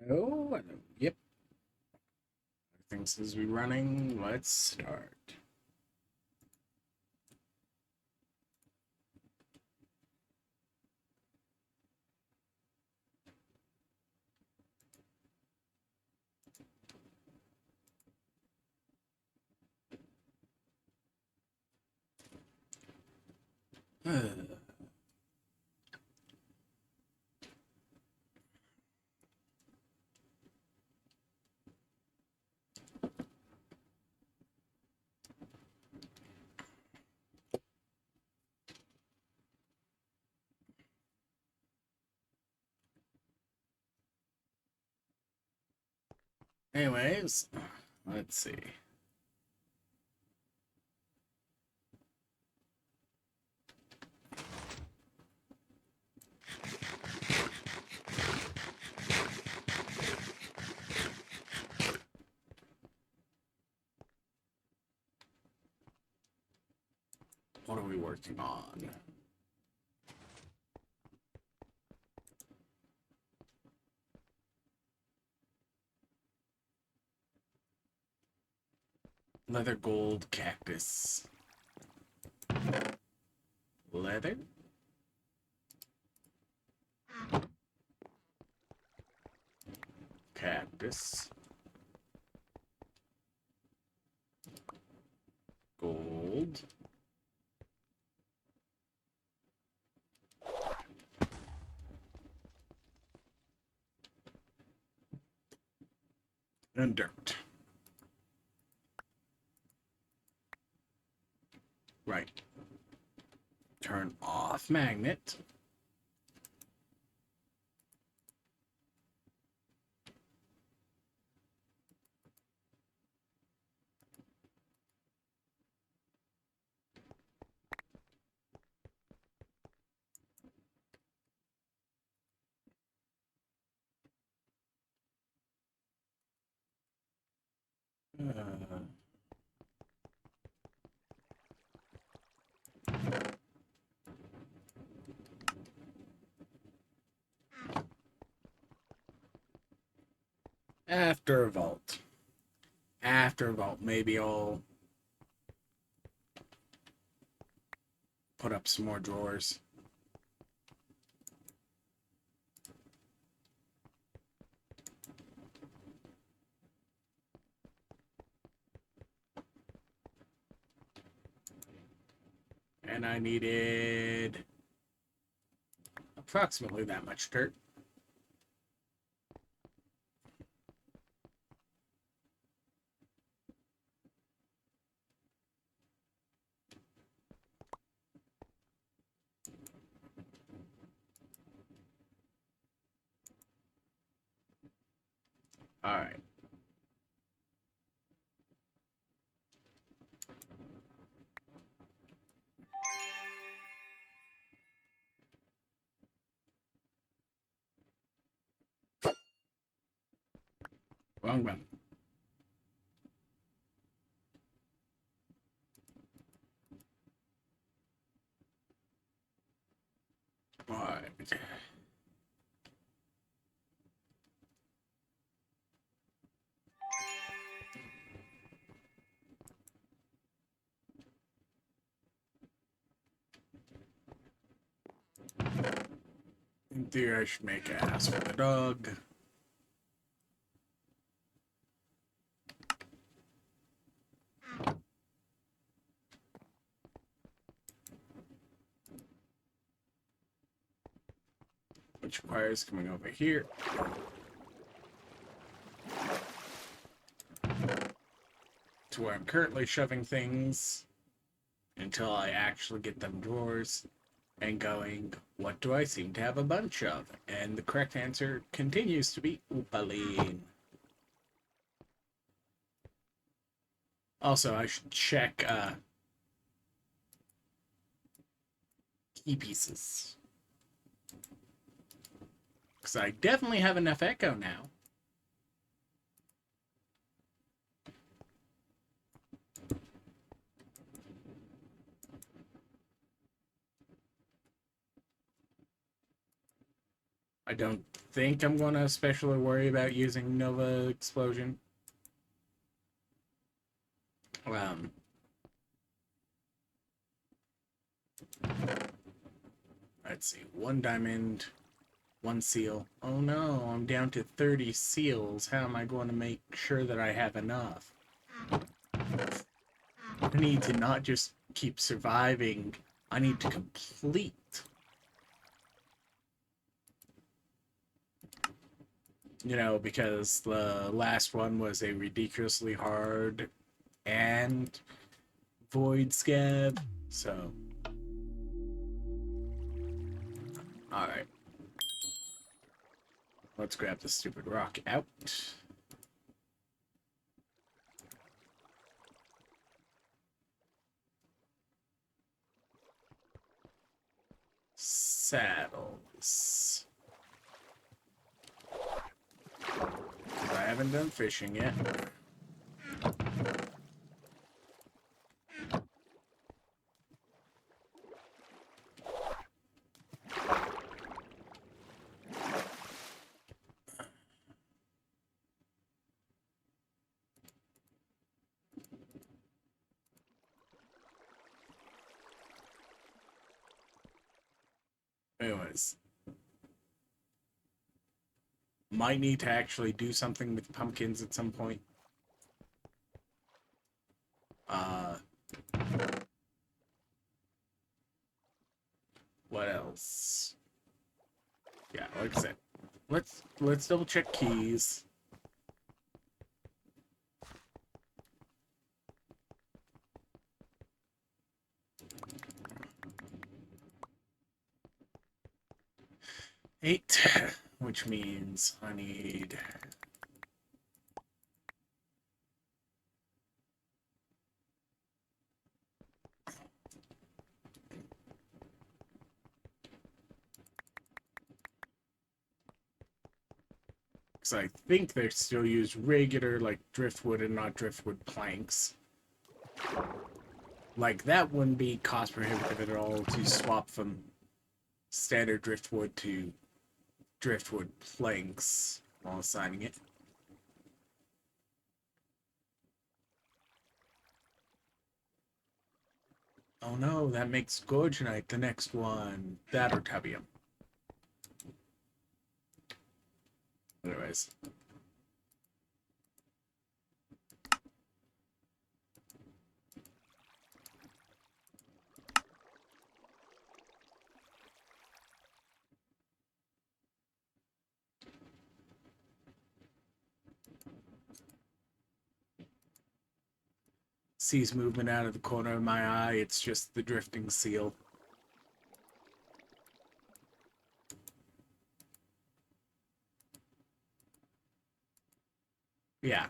Hello, hello. Yep. Everything seems to be running. Let's start. Anyways, let's see. What are we working on? Leather gold cactus. Leather? Cactus. Gold. And dirt. Right. Turn off magnet. Uh, after vault. After vault, maybe I'll put up some more drawers. And I needed approximately that much dirt. All right. Wrong one. All right. In theory, I should make ass for the dog. Which requires coming over here. To where I'm currently shoving things until I actually get them drawers and going, what do I seem to have a bunch of? And the correct answer continues to be Oopaline. Also, I should check key pieces. Because I definitely have enough echo now. I don't think I'm going to especially worry about using Nova Explosion. Um, let's see. 1 diamond, 1 seal. Oh no, I'm down to 30 seals. How am I going to make sure that I have enough? I need to not just keep surviving. I need to complete. You know, because the last one was a ridiculously hard and void scab. So, alright. Let's grab the stupid rock out. Saddles. I haven't done fishing yet. Anyways. Might need to actually do something with pumpkins at some point. What else? Yeah, like I said, let's double check keys. Eight, which means I need because I think they still use regular like driftwood and not driftwood planks. Like that wouldn't be cost prohibitive at all to swap from standard driftwood to driftwood planks while assigning it. Oh no, that makes Gorgonite the next one. That or Tubium. Anyways. Sees movement out of the corner of my eye. It's just the drifting seal. Yeah.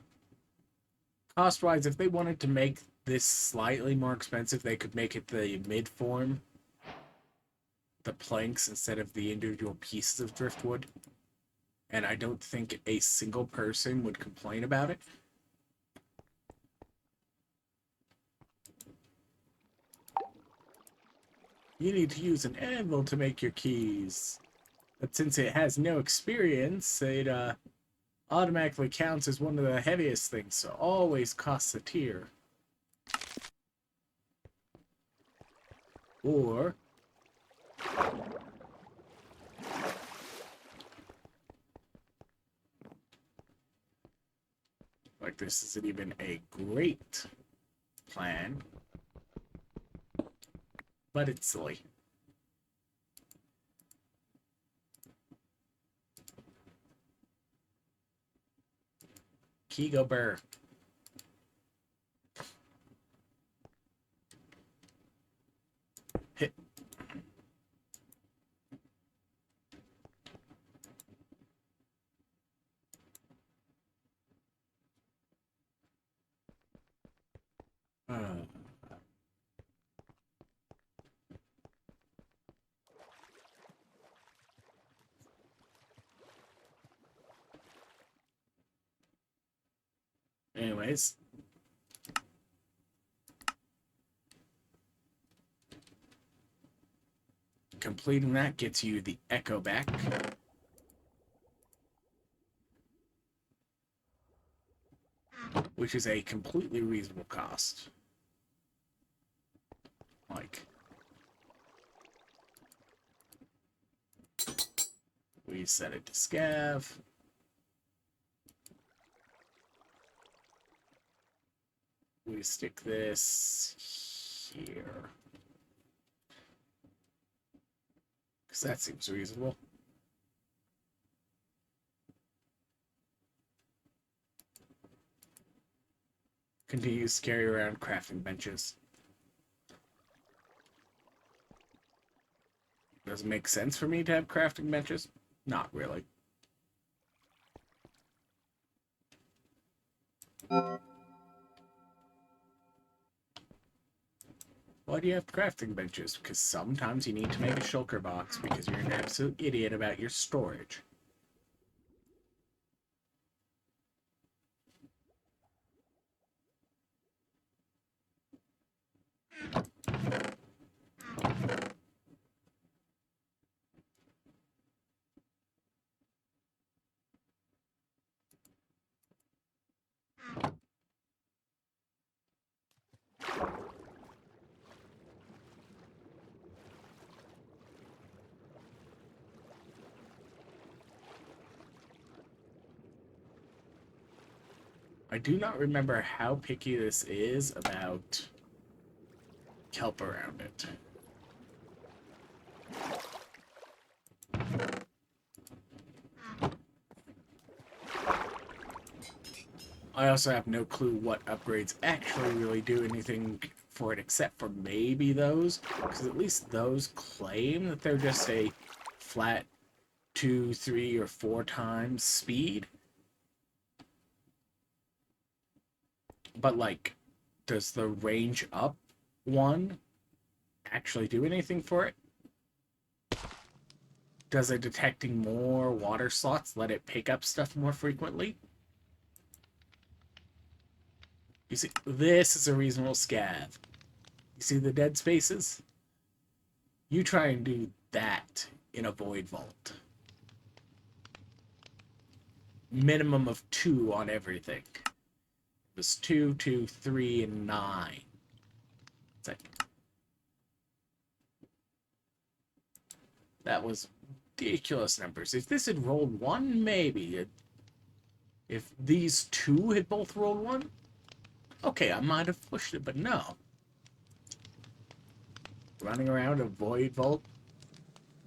Cost-wise, if they wanted to make this slightly more expensive, they could make it the mid-form. The planks instead of the individual pieces of driftwood. And I don't think a single person would complain about it. You need to use an anvil to make your keys. But since it has no experience, it automatically counts as one of the heaviest things, so always costs a tier. Or like this isn't even a great plan, but it's silly. Kigo Burr. Hit. Anyways. Completing that gets you the echo back. which is a completely reasonable cost. Like, we set it to scav. We stick this here. Because that seems reasonable. Continues to carry around crafting benches. Does it make sense for me to have crafting benches? Not really. Why do you have crafting benches? Because sometimes you need to make a shulker box because you're an absolute idiot about your storage. I do not remember how picky this is about kelp around it. I also have no clue what upgrades actually really do anything for it except for maybe those, because at least those claim that they're just a flat 2, 3, or 4 times speed. But, like, does the range up one actually do anything for it? Does it detecting more water slots let it pick up stuff more frequently? You see, this is a reasonable scav. You see the dead spaces? You try and do that in a void vault. Minimum of 2 on everything. It was 2, 2, 3, and 9. It's like, that was ridiculous numbers. If this had rolled 1, maybe. If these 2 had both rolled 1, okay, I might have pushed it, but no. Running around a void vault,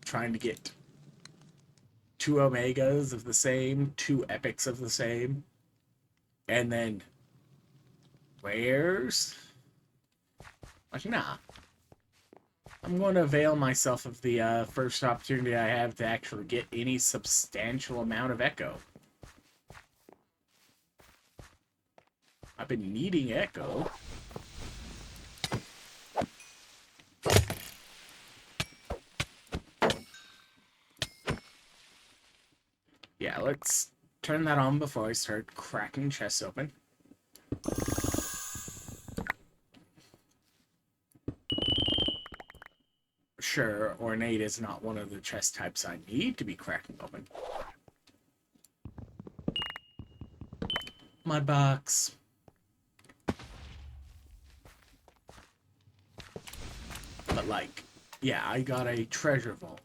trying to get 2 omegas of the same, 2 epics of the same, and then rares? Like, nah. I'm going to avail myself of the first opportunity I have to actually get any substantial amount of echo. I've been needing echo. Yeah, let's turn that on before I start cracking chests open. Sure, ornate is not one of the chest types I need to be cracking open. Mud box. But, like, yeah, I got a treasure vault.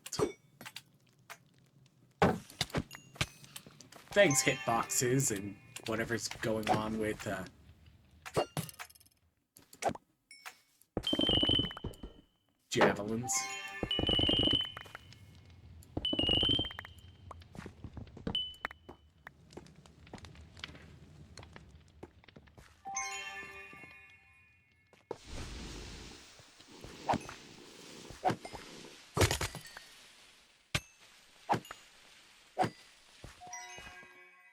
Thanks, hitboxes and whatever's going on with javelins.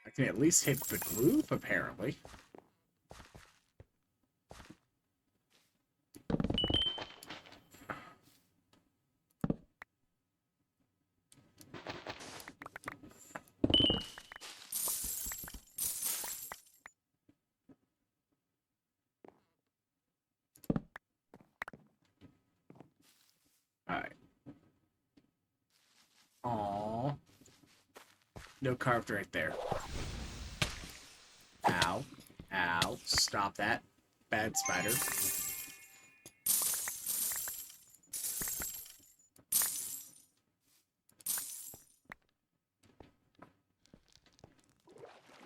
I can at least hit the group, apparently. Alright. Aww. No carved right there. Ow. Ow. Ow, stop that. Bad spider.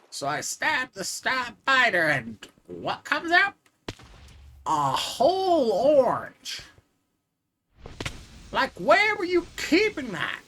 So I stab the spider, and what comes out? A whole orange. Like, where were you keeping that?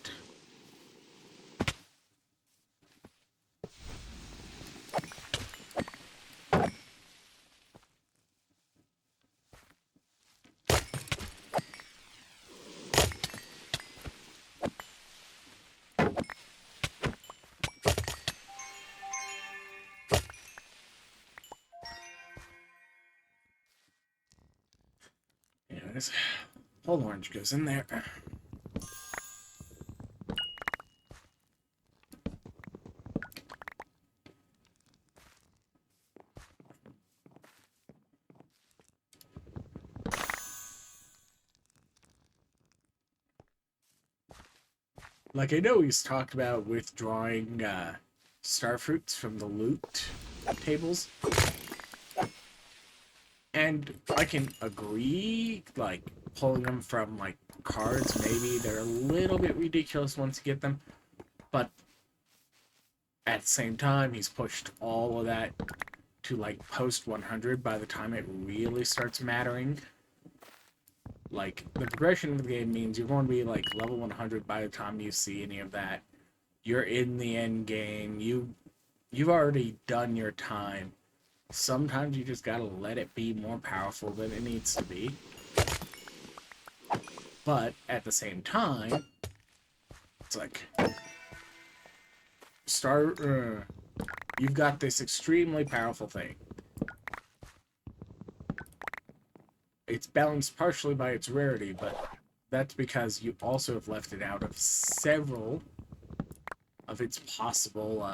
Anyways, whole orange goes in there. Like, I know he's talked about withdrawing star fruits from the loot tables. And I can agree, like, pulling them from, like, cards, maybe they're a little bit ridiculous once you get them. But at the same time, he's pushed all of that to, like, post 100 by the time it really starts mattering. Like, the progression of the game means you're going to be, like, level 100 by the time you see any of that. You're in the end game. You've already done your time. Sometimes you just gotta let it be more powerful than it needs to be. But, at the same time, it's like... you've got this extremely powerful thing. It's balanced partially by its rarity, but that's because you also have left it out of several of its possible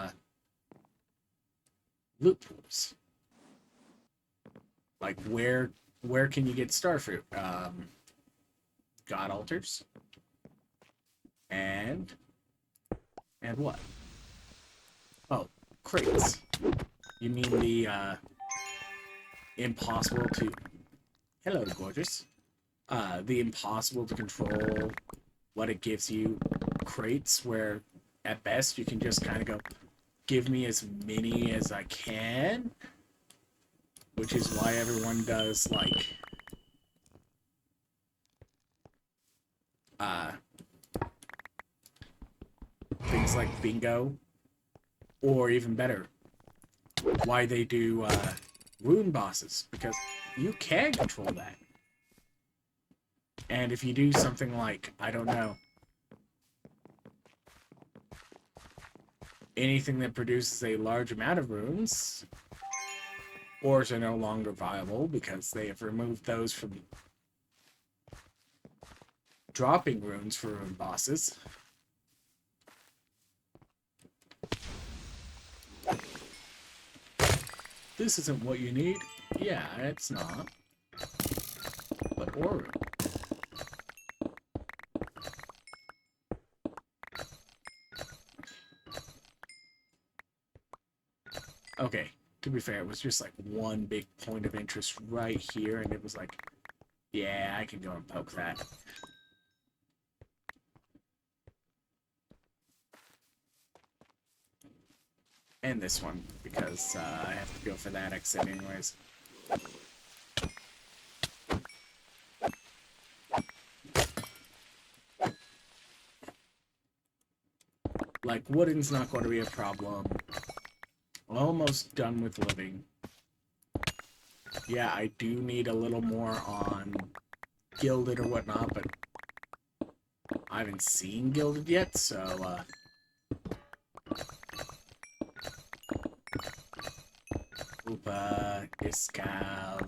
loot pools. Like, where can you get starfruit? God altars. And what? Oh, crates. You mean the impossible to... Hello, gorgeous. The impossible to control what it gives you crates, where at best you can just kind of go, give me as many as I can, which is why everyone does, like, things like bingo, or even better, why they do rune bosses, because you can control that. And if you do something like, I don't know, anything that produces a large amount of runes, ores are no longer viable because they have removed those from dropping runes for rune bosses. This isn't what you need. Yeah, it's not. But ore. Okay, to be fair, it was just like one big point of interest right here, and it was like, yeah, I can go and poke that. And this one, because I have to go for that exit anyways. Like, wooden's not going to be a problem. Almost done with living. Yeah, I do need a little more on gilded or whatnot, but I haven't seen gilded yet, so Oopa, Iskallia.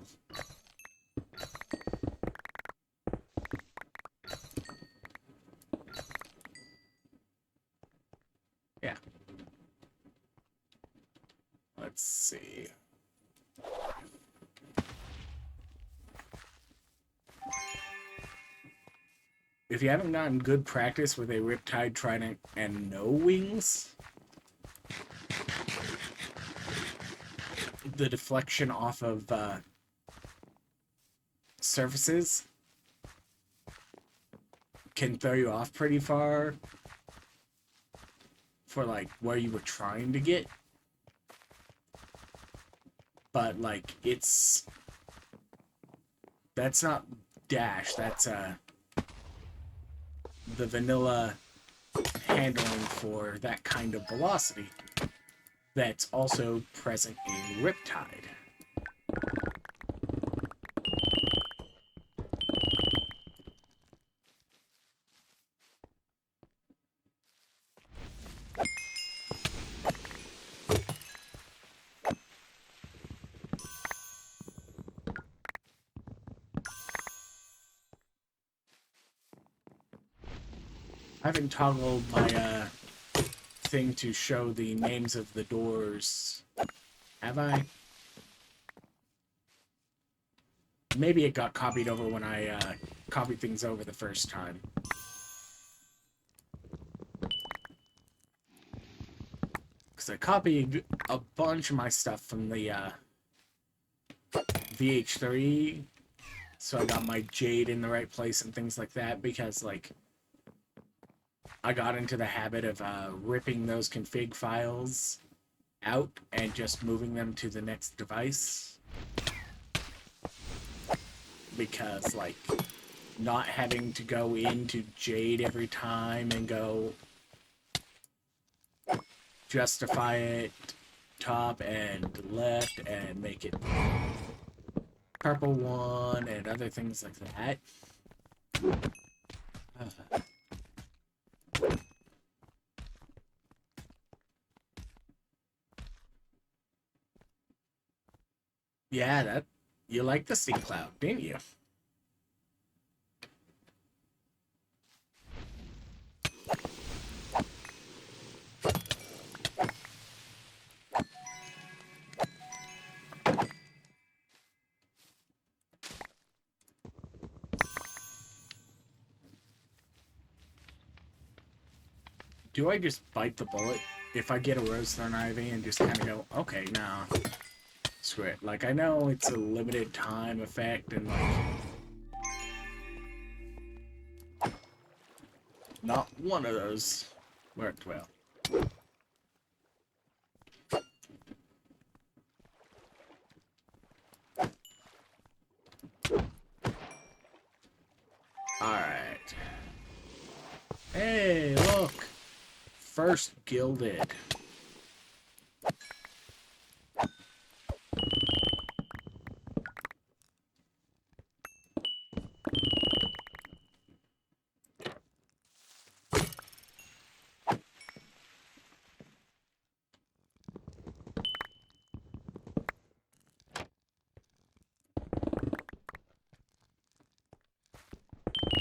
Yeah. Let's see. If you haven't gotten good practice with a Riptide Trident and no wings, the deflection off of surfaces can throw you off pretty far for like where you were trying to get. But like that's not dash, that's the vanilla handling for that kind of velocity that's also present in Riptide. I haven't toggled my thing to show the names of the doors. Have I? Maybe it got copied over when I copied things over the first time. Because I copied a bunch of my stuff from the VH3, so I got my jade in the right place and things like that, because like I got into the habit of ripping those config files out and just moving them to the next device. Because, like, not having to go into Jade every time and go justify it top and left and make it purple one and other things like that. Yeah, that you liked the steam cloud, didn't you? Do I just bite the bullet if I get a Rosethorn Ivy and just kind of go, okay, nah, screw it. Like, I know it's a limited time effect and, like, not one of those worked well. Alright. Hey, look! First gilded.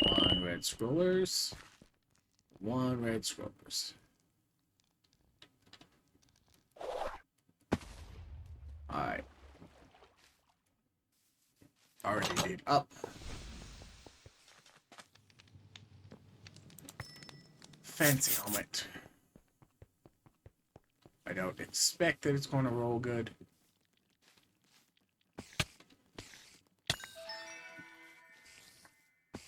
One red scrollers. One red scrollers. Alright. Already did up. Fancy helmet. I don't expect that it's going to roll good.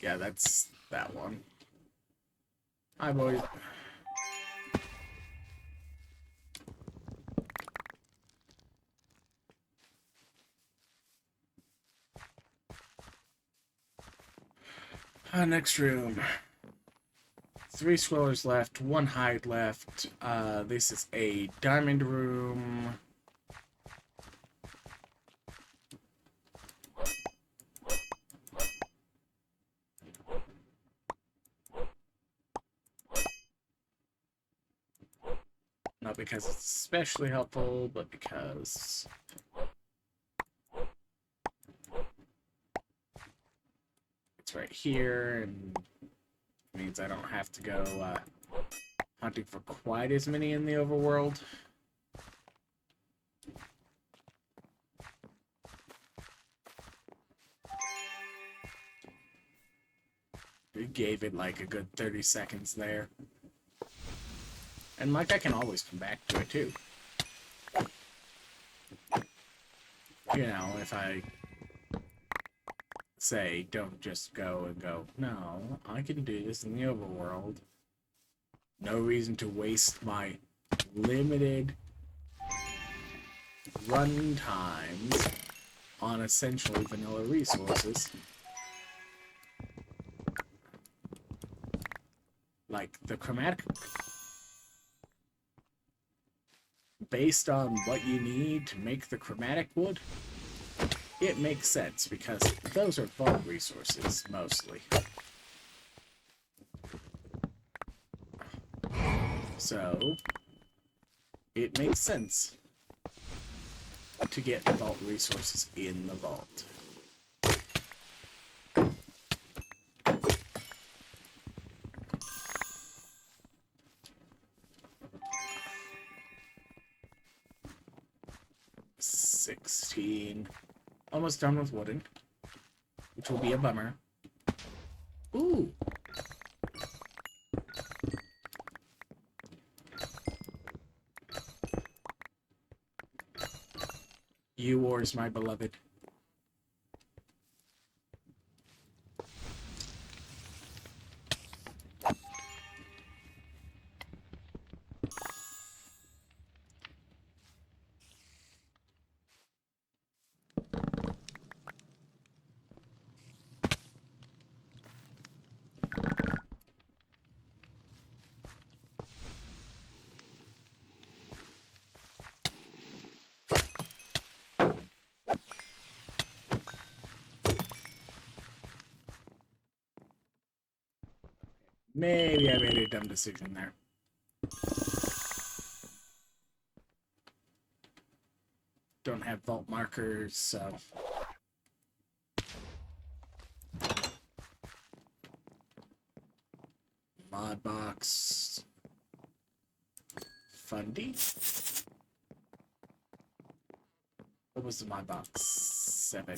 Yeah, that's that one. Hi, boys. Next room. 3 scrollers left, 1 hide left. This is a diamond room. Not because it's especially helpful, but because it's right here and means I don't have to go hunting for quite as many in the overworld. It gave it like a good 30 seconds there. And like I can always come back to it too. you know, if I say, don't just go and go, no, I can do this in the overworld. No reason to waste my limited run times on essentially vanilla resources. Like the chromatic, based on what you need to make the chromatic wood, it makes sense because those are vault resources mostly. So it makes sense to get vault resources in the vault. Almost done with wooden, which will be a bummer. Ooh. You ores, my beloved. Maybe I made a dumb decision there. Don't have vault markers, so... Mod box... Fundy? What was the mod box? 7.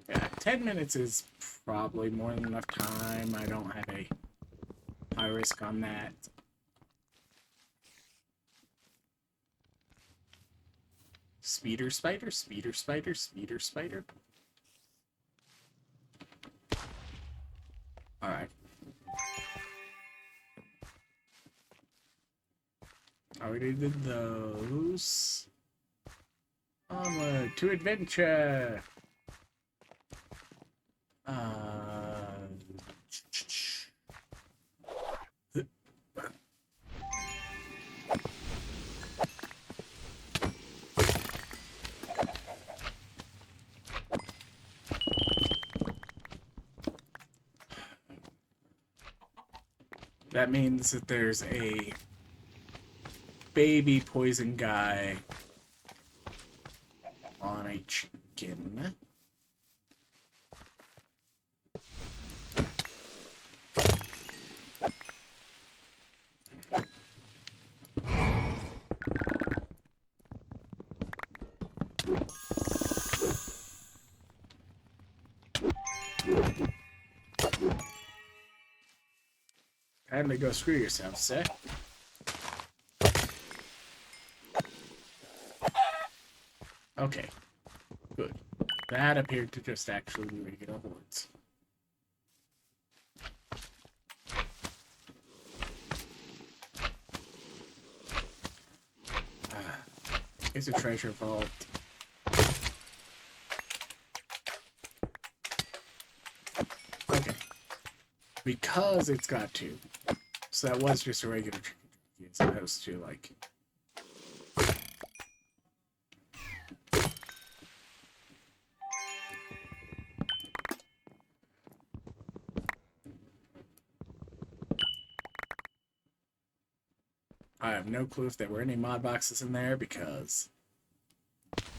Yeah, 10 minutes is probably more than enough time. I don't have a high risk on that. Speeder spider, speeder spider, speeder spider. Alright. I already did those. Onward to adventure! That means that there's a baby poison guy on a chicken. Kindly go screw yourself, sir. Okay, good. That appeared to just actually be regular hordes. It's a treasure vault. Okay. Because it's got 2. So that was just a regular chicken as opposed to, like... I have no clue if there were any mod boxes in there because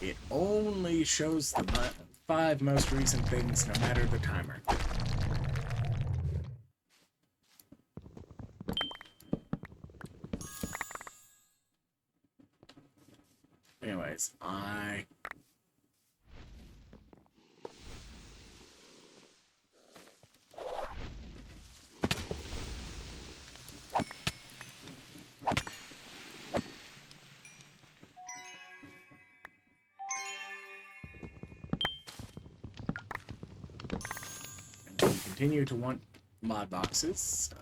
it only shows the 5 most recent things no matter the timer. Anyways, I... continue to want mod boxes, so.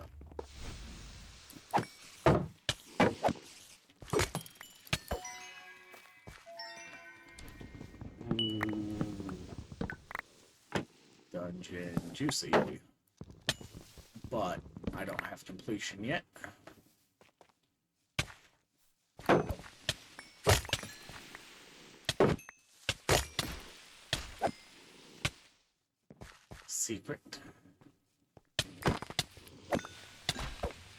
Dungeon juicy, but I don't have completion yet. Secret.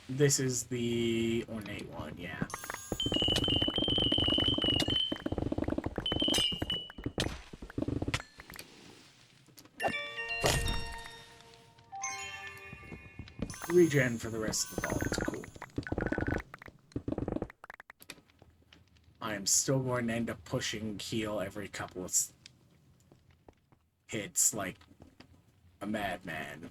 This is the ornate one, yeah. Regen for the rest of the vault. Cool. I am still going to end up pushing heal every couple of hits like a madman.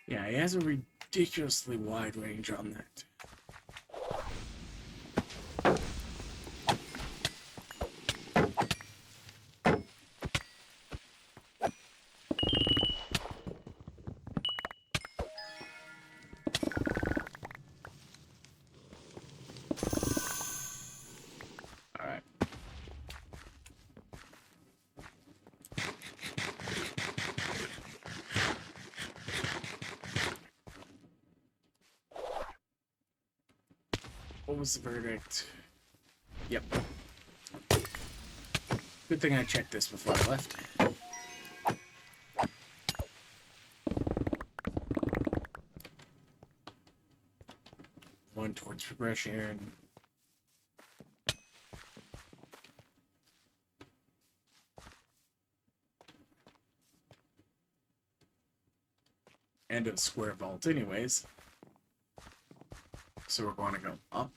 Yeah, he has a ridiculously wide range on that. Alright. What was the verdict? Yep. Good thing I checked this before I left. One towards progression. End of square vault anyways. So we're going to go up.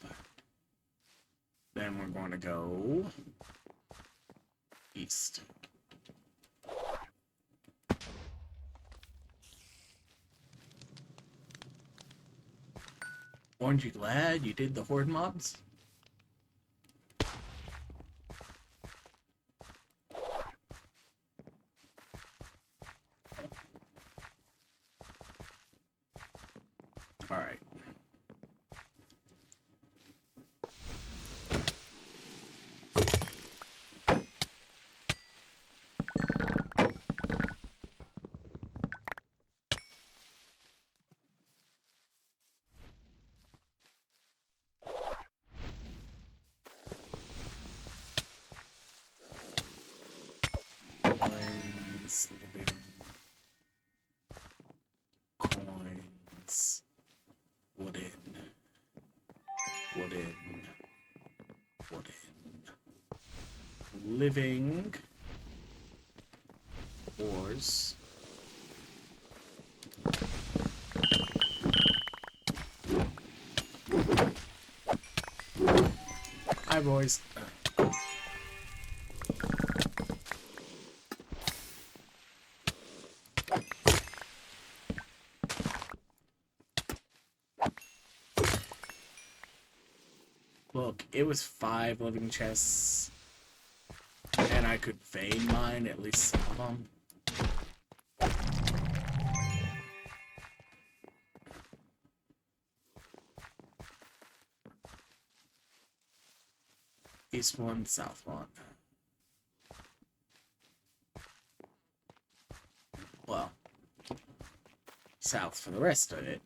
Then we're going to go east. Aren't you glad you did the horde mobs? Alright. Coins, living coins, wooden, living ores. Hi, boys. Look, it was 5 living chests, and I could vein mine at least some of them. East one, south one. Well, south for the rest of it.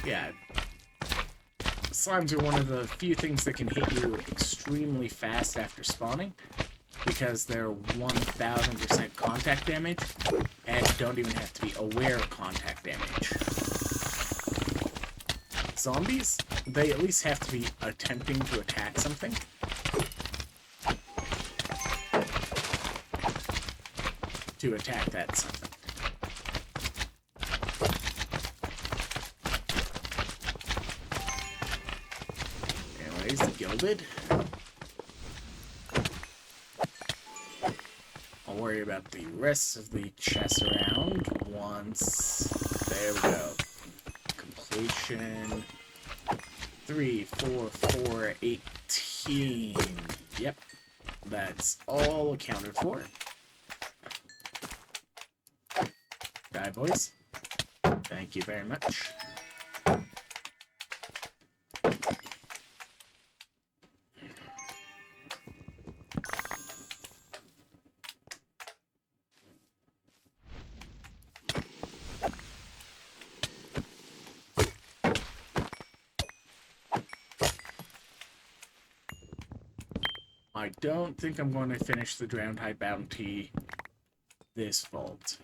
Yeah. slimes are one of the few things that can hit you extremely fast after spawning, because they're 1000% contact damage, and don't even have to be aware of contact damage. Zombies, they at least have to be attempting to attack something. To attack that something. Anyways, the Gilded. I'll worry about the rest of the chests around once. There we go. Completion. 3, 4, 4, 18. Yep. That's all accounted for. Die, boys. Thank you very much. I don't think I'm going to finish the Drowned Hide bounty this vault.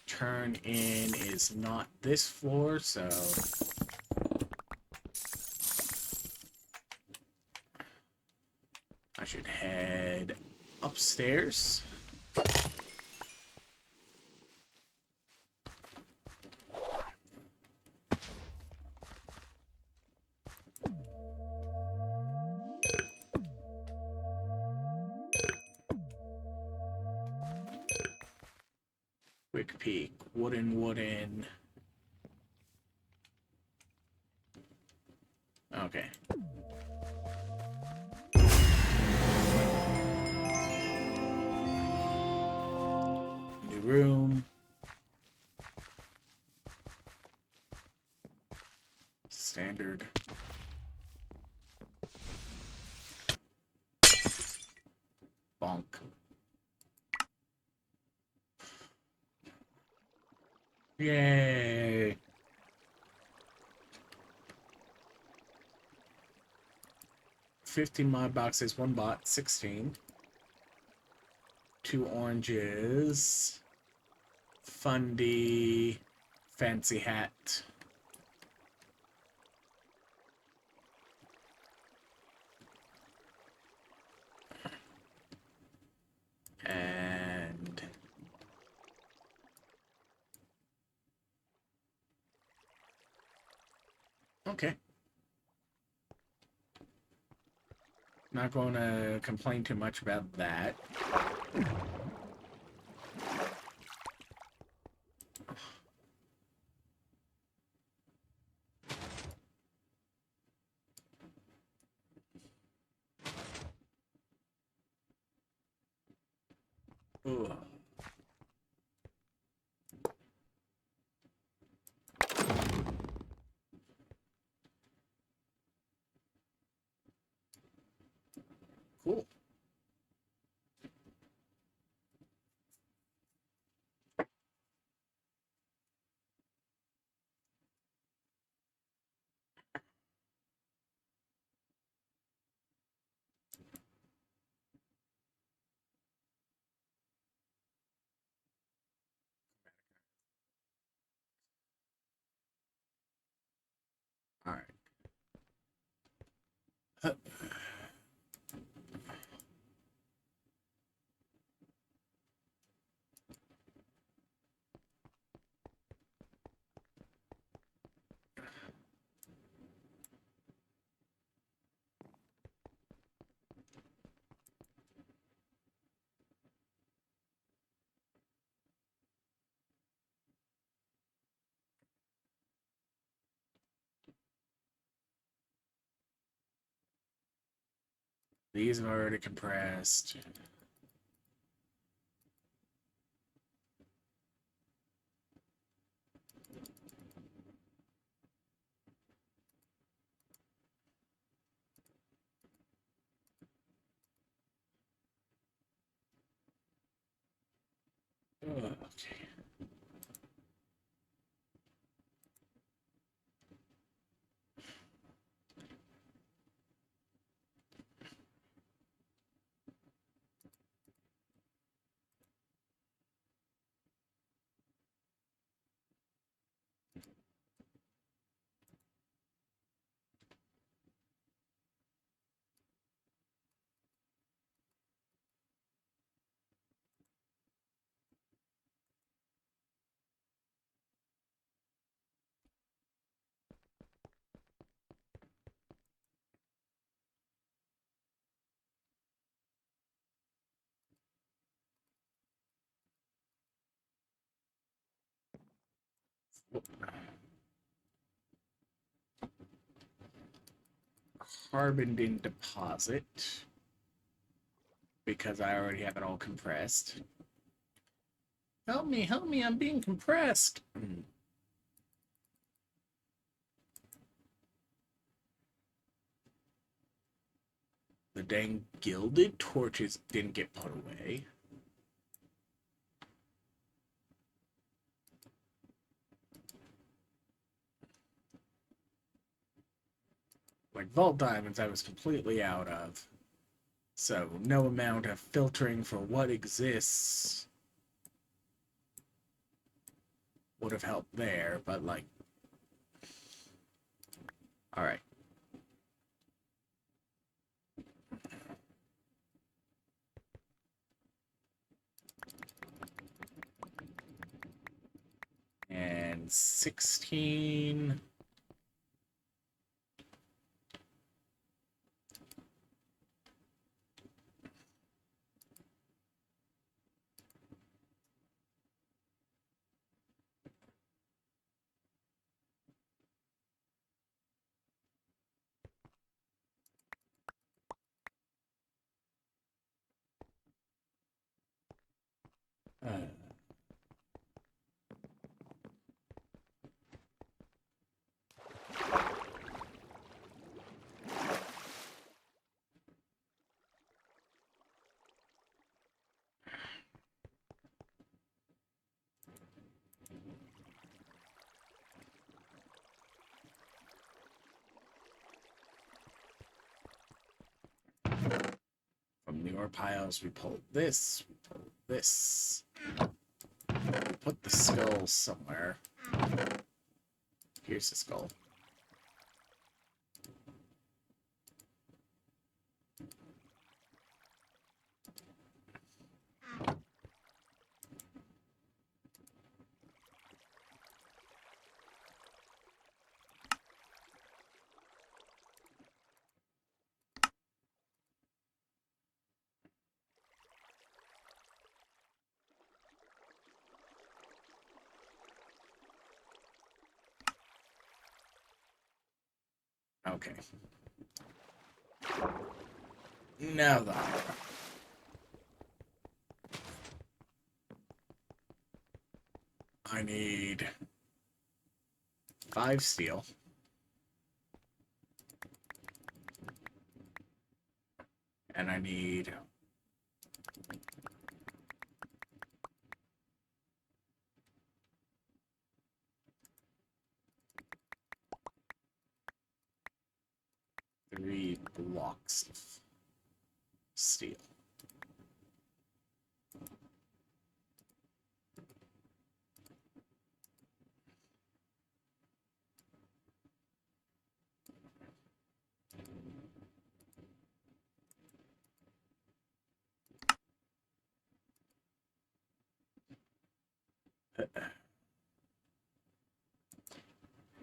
Turn in is not this floor, so I should head upstairs. Quick peek. Wooden. Okay. New room. Standard. Bonk. Yay. $15 mod boxes, 1 bot, 16. 2 oranges. Fundy. Fancy hat. And okay. Not going to complain too much about that. Ugh. Cool. All right. These have already compressed. Okay. Carbon didn't deposit because I already have it all compressed. Help me, I'm being compressed. The dang gilded torches didn't get put away. Like vault diamonds I was completely out of. So no amount of filtering for what exists would have helped there, but like, all right. And 16. From the ore piles, we pulled this, we pulled this. We put the skull somewhere. Here's the skull. Okay. Now the hammer. I need 5 steel. And I need 3 blocks of steel.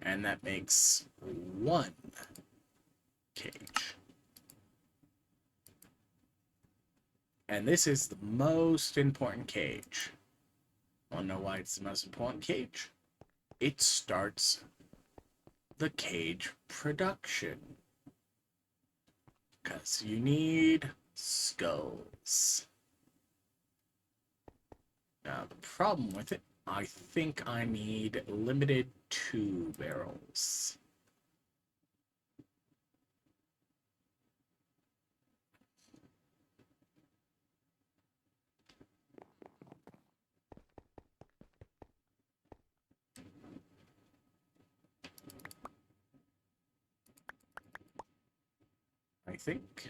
And that makes 1 cage. And this is the most important cage. Wanna know why it's the most important cage? It starts the cage production. Because you need skulls. Now, the problem with it, I think I need limited 2 barrels. I think.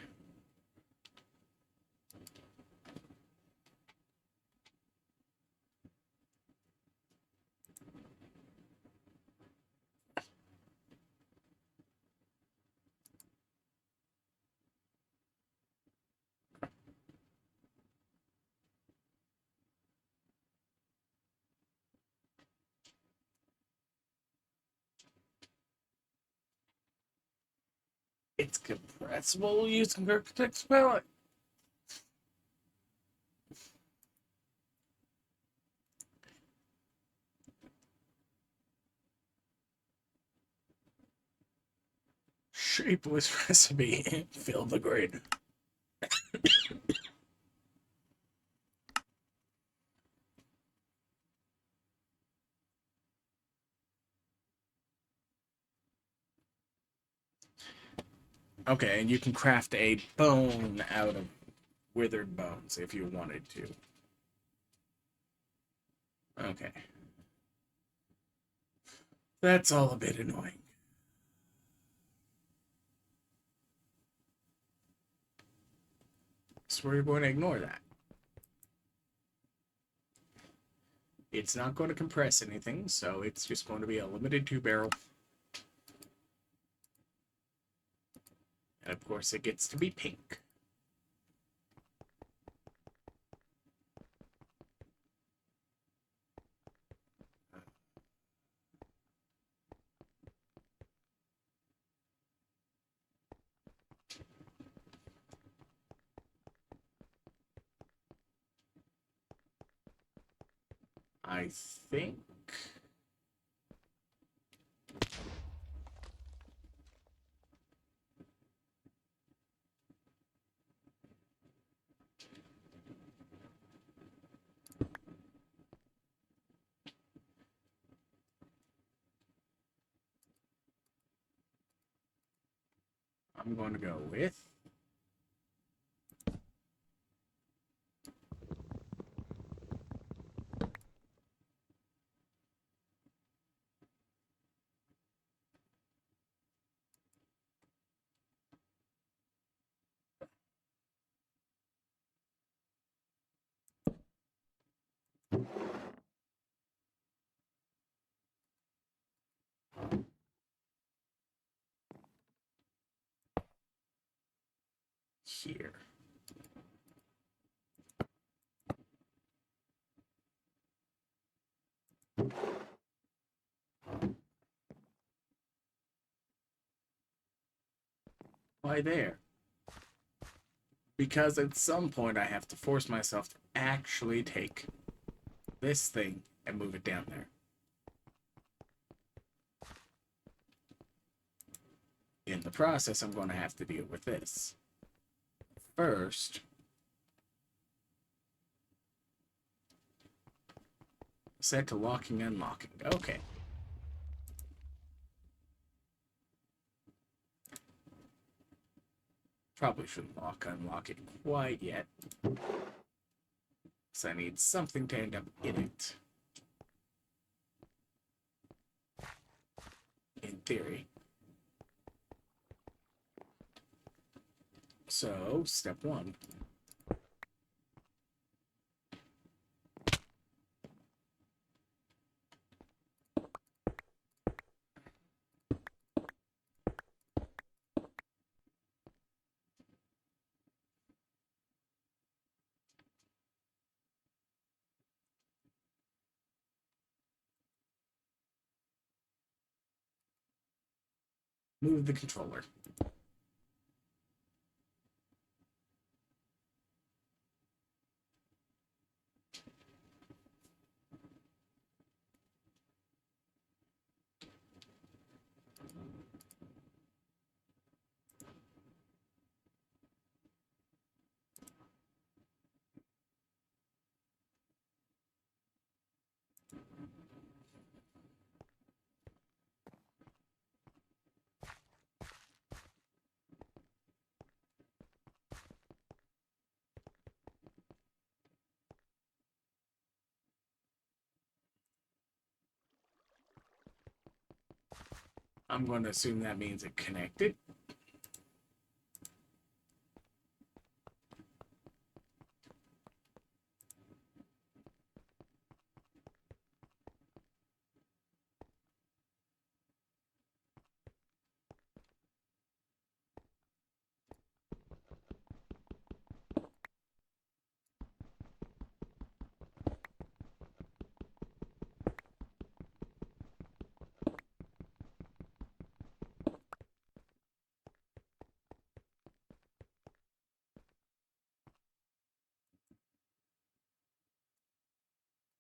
It's compressible using Architect's palette. Shapeless recipe. Fill the grid. Okay, and you can craft a bone out of withered bones if you wanted to. Okay. That's all a bit annoying. So we're going to ignore that. It's not going to compress anything, so it's just going to be a limited 2-barrel. And of course it gets to be pink. I think... I'm going to go with... here. Why there? Because at some point I have to force myself to actually take this thing and move it down there. In the process, I'm going to have to deal with this. First, set to locking, unlocking. Okay. Probably shouldn't unlock it quite yet. So I need something to end up in it. In theory. So, step 1. Move the controller. I'm going to assume that means it connected.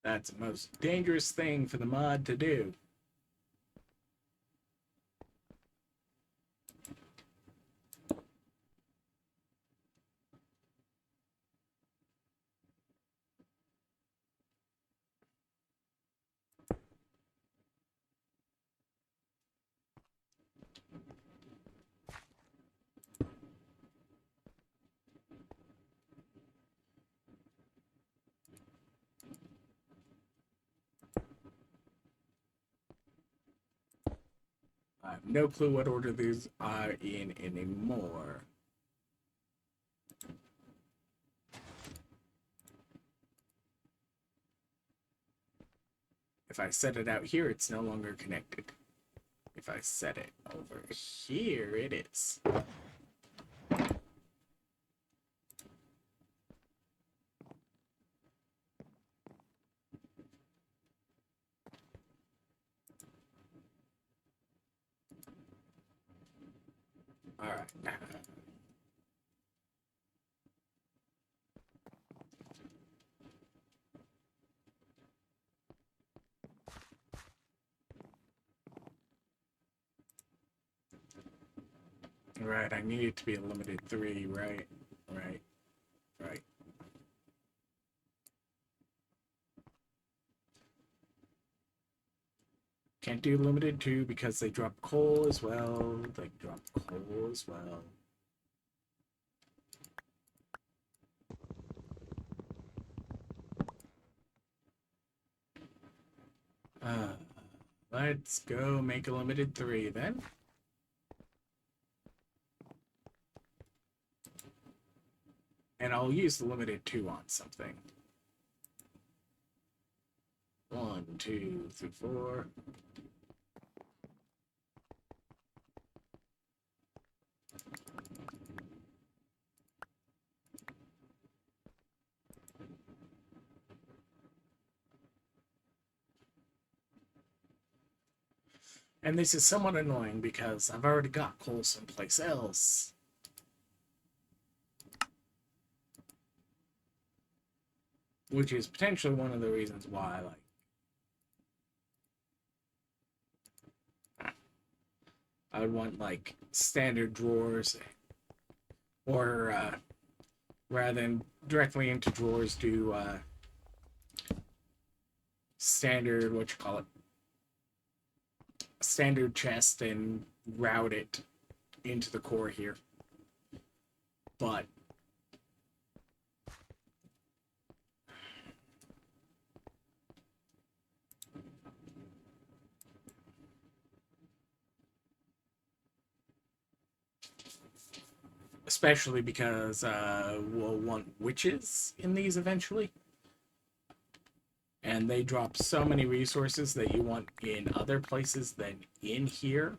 That's the most dangerous thing for the mod to do. no clue what order these are in anymore. If I set it out here, it's no longer connected. If I set it over here, it is. All right. Right, I need it to be a limited 3, right? Right, right. Can't do limited 2 because they drop coal as well. They drop coal as well. Uh, let's go make a limited 3 then. And I'll use the limited 2 on something. 1, 2, 3, 4. And this is somewhat annoying because I've already got coal someplace else. Which is potentially one of the reasons why, I would want, standard drawers. Or, rather than directly into drawers, do, standard, standard chest and route it into the core here. But especially because we'll want witches in these eventually. And they drop so many resources that you want in other places than in here.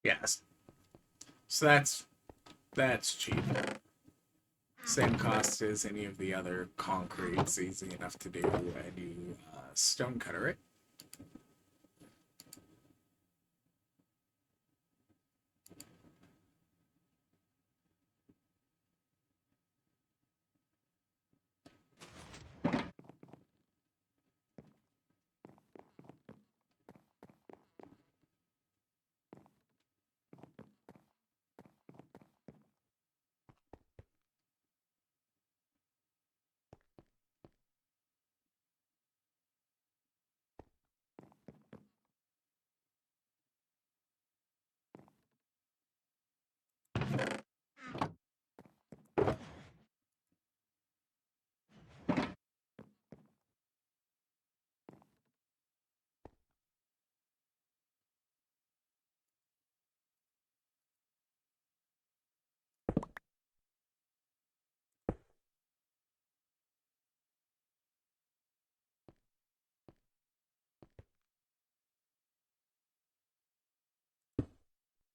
Yes. So that's cheap. Same cost as any of the other concretes, easy enough to do, and you stone cutter it.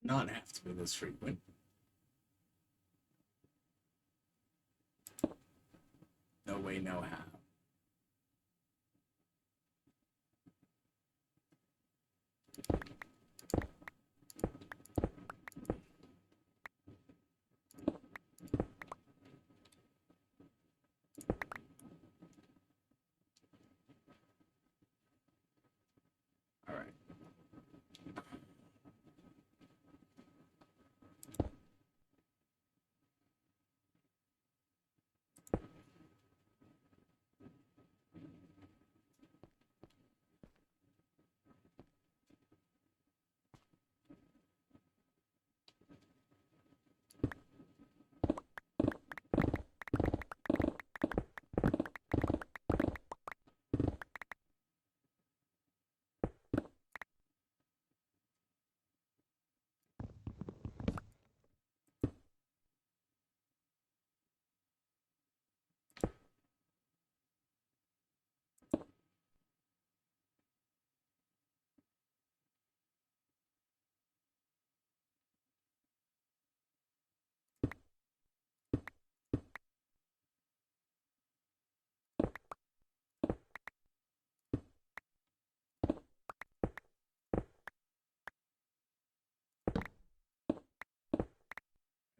Not have to be this frequent. No way, no how. All right.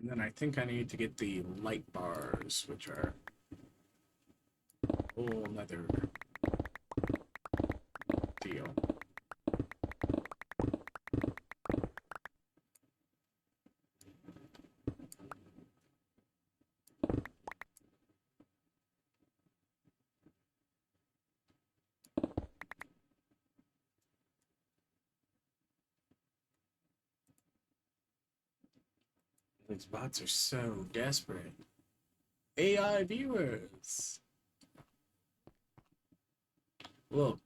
And then I think I need to get the light bars, which are a whole nother deal. These bots are so desperate. AI viewers. Look.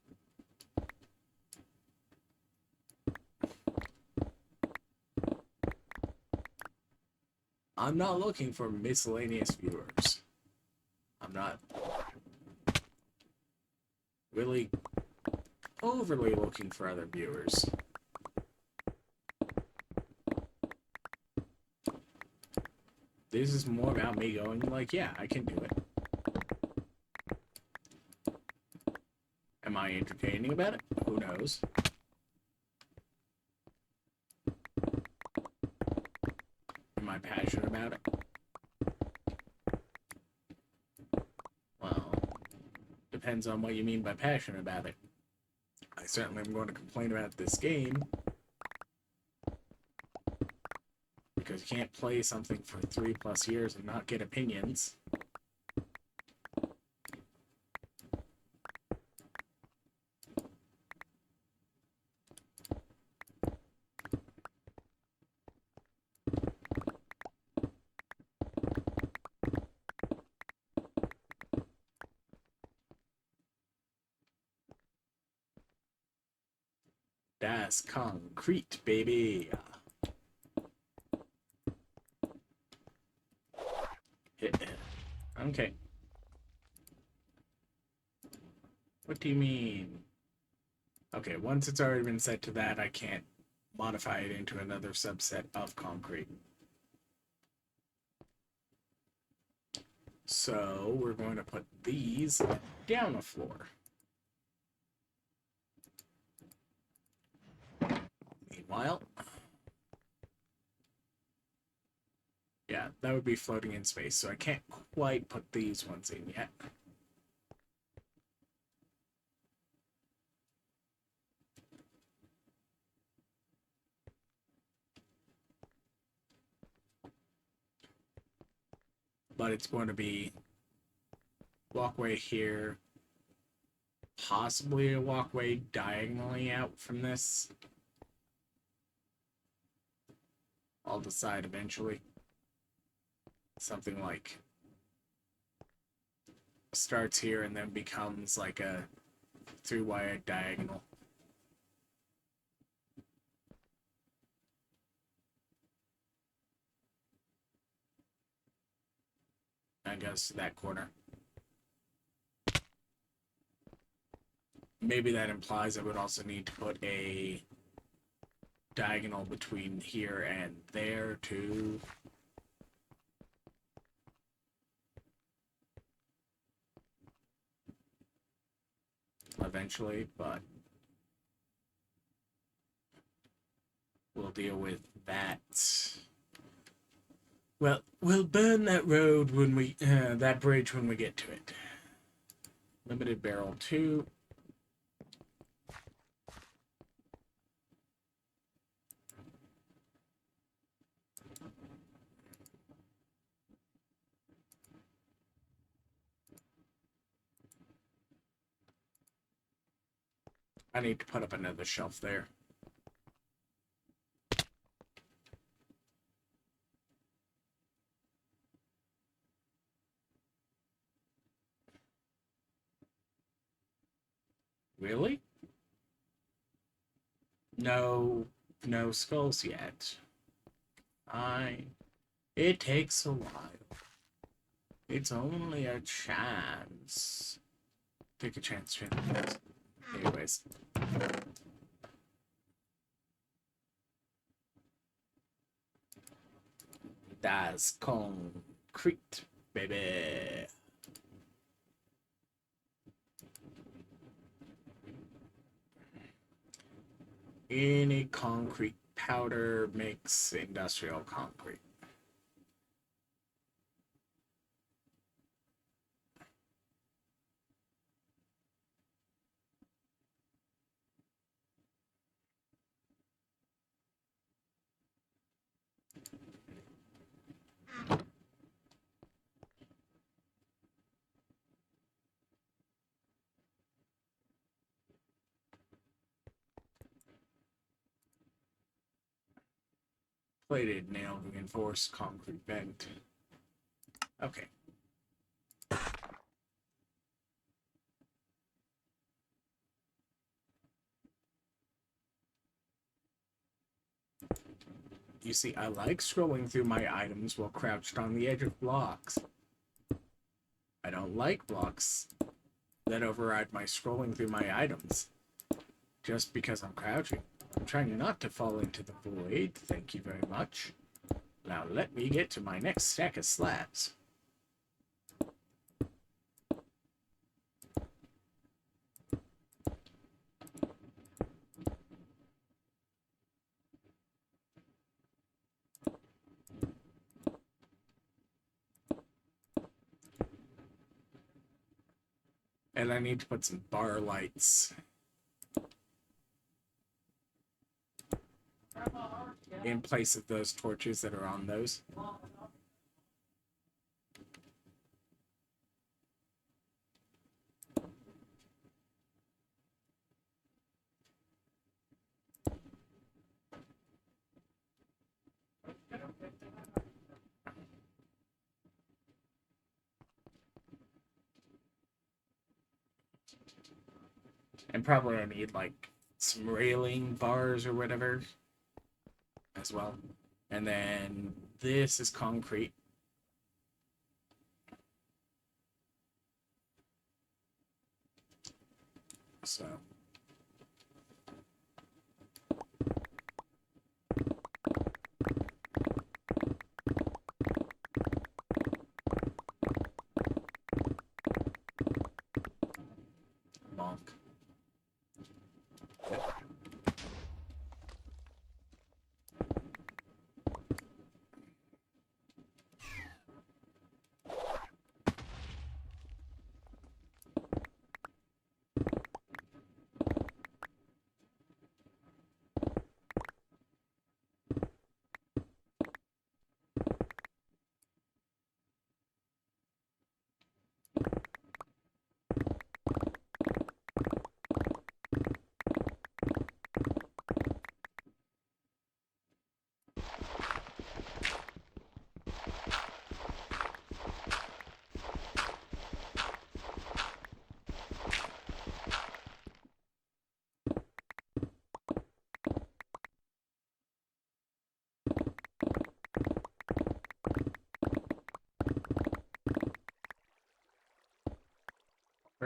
I'm not looking for miscellaneous viewers. I'm not really overly looking for other viewers. This is more about me going like, yeah, I can do it. Am I entertaining about it? Who knows? Am I passionate about it? Well, depends on what you mean by passionate about it. I certainly am going to complain about this game because you can't play something for 3+ years and not get opinions. Das concrete, baby. Okay. What do you mean? Okay, once it's already been set to that, I can't modify it into another subset of concrete. So we're going to put these down a floor. Meanwhile, yeah, that would be floating in space, so I can't quite put these ones in yet. But it's going to be walkway here, possibly a walkway diagonally out from this. I'll decide eventually. Something like starts here and then becomes like a 3-wire diagonal. And goes to that corner. Maybe that implies I would also need to put a diagonal between here and there too. Eventually, but we'll deal with that. Well, we'll burn that road when we, that bridge when we get to it. Limited barrel 2. I need to put up another shelf there. Really? No skulls yet. It takes a while. It's only a chance. Take a chance. Anyways. Das concrete, baby. Any concrete powder makes industrial concrete. Plated nail reinforced concrete bent. Okay. You see, I like scrolling through my items while crouched on the edge of blocks. I don't like blocks that override my scrolling through my items just because I'm crouching. I'm trying not to fall into the void, thank you very much. Now let me get to my next stack of slabs. And I need to put some bar lights in place of those torches that are on those. And probably I need like some railing bars or whatever as well. And then this is concrete. So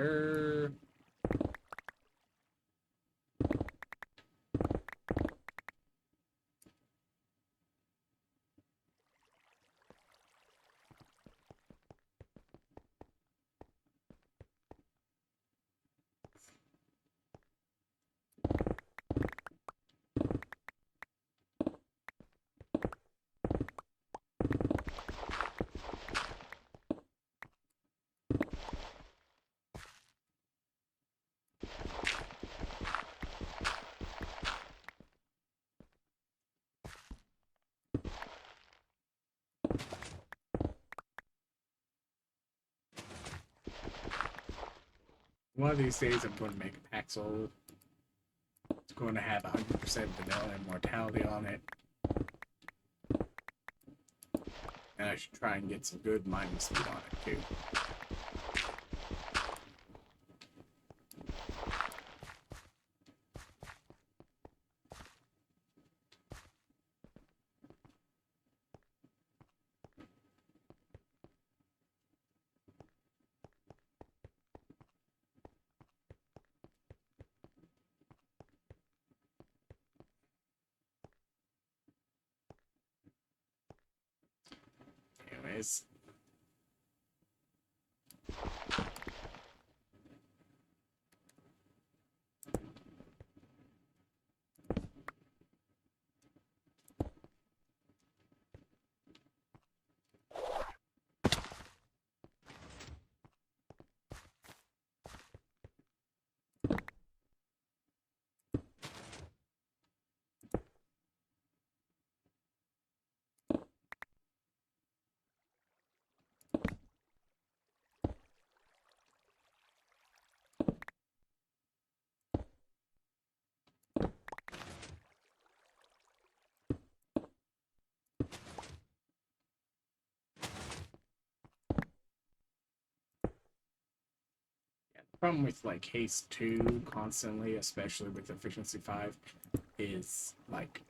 her. One of these days, I'm going to make a Paxel. It's going to have 100% vanilla immortality on it. And I should try and get some good mining speed on it, too. Anyways. Problem with like haste 2 constantly, especially with efficiency 5, is like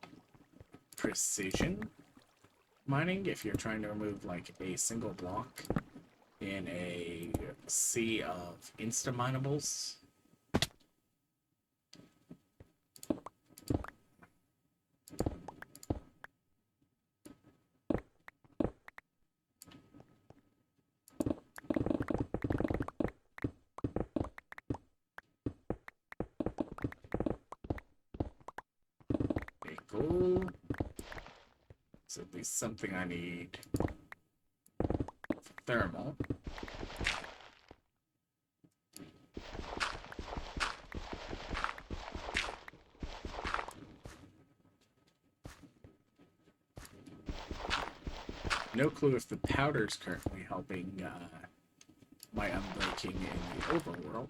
precision mining. If you're trying to remove like a single block in a sea of insta-minables. Cool. It's at least something I need for thermal. No clue if the powder's currently helping my unbreaking in the overworld.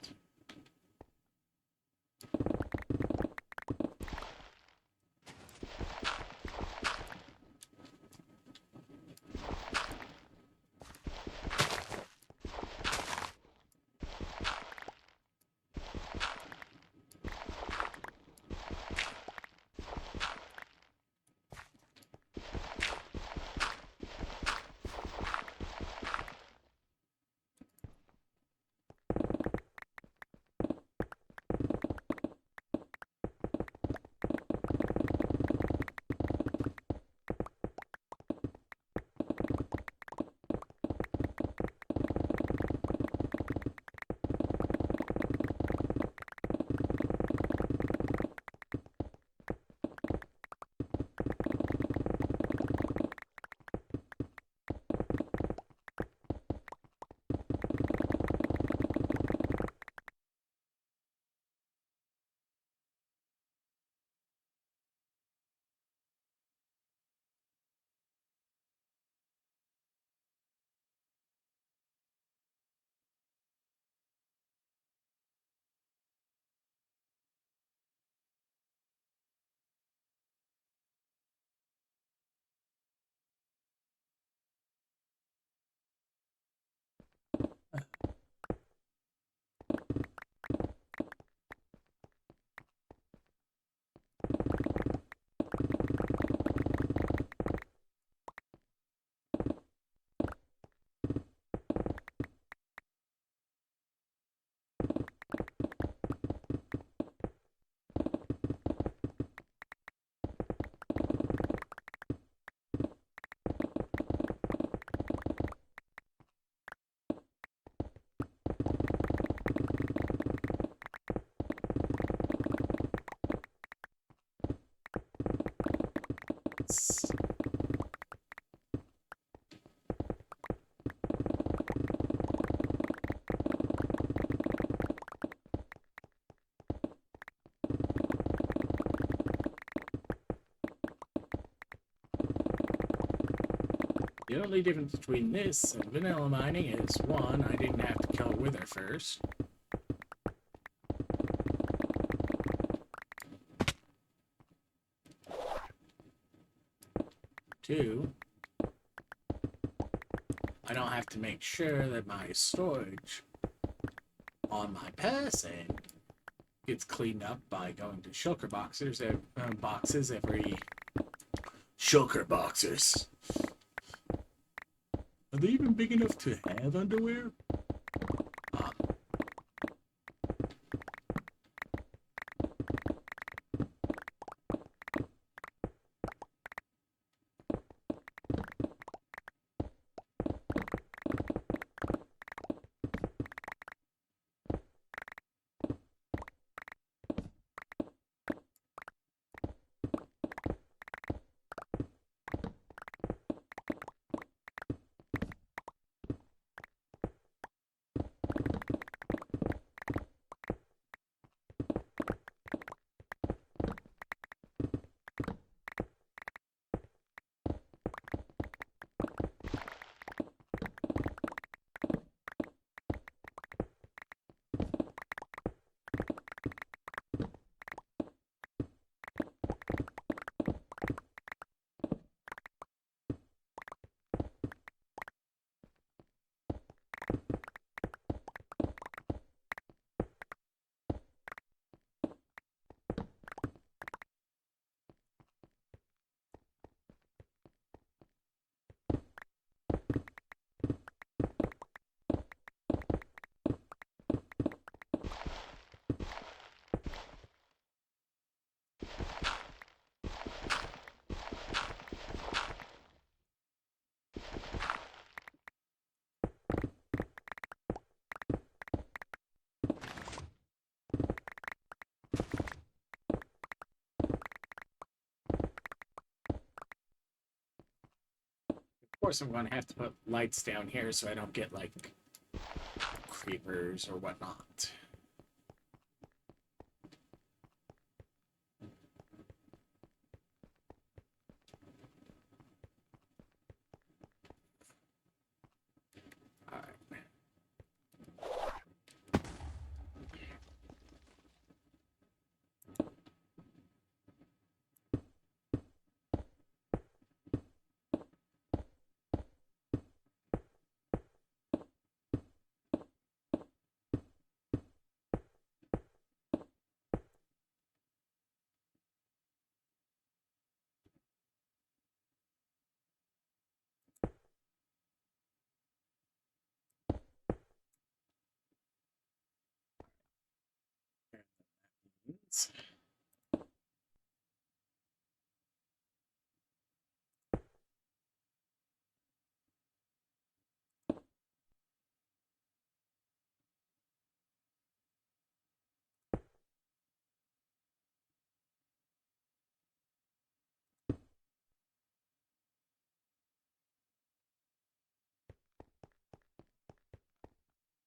this. The only difference between this and vanilla mining is, one, I didn't have to kill a wither first. Two, I don't have to make sure that my storage on my person gets cleaned up by going to shulker boxes every... Shulker boxes. Are they even big enough to have underwear? Of course, I'm going to have to put lights down here so I don't get, like, creepers or whatnot. Alright.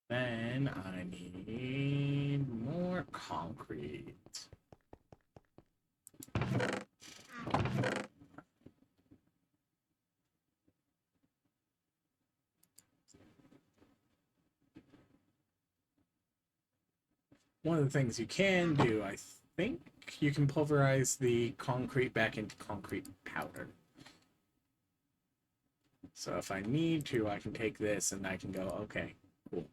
Then I need more concrete. One of the things you can do, I think, you can pulverize the concrete back into concrete powder. So if I need to, I can take this and I can go, okay, cool.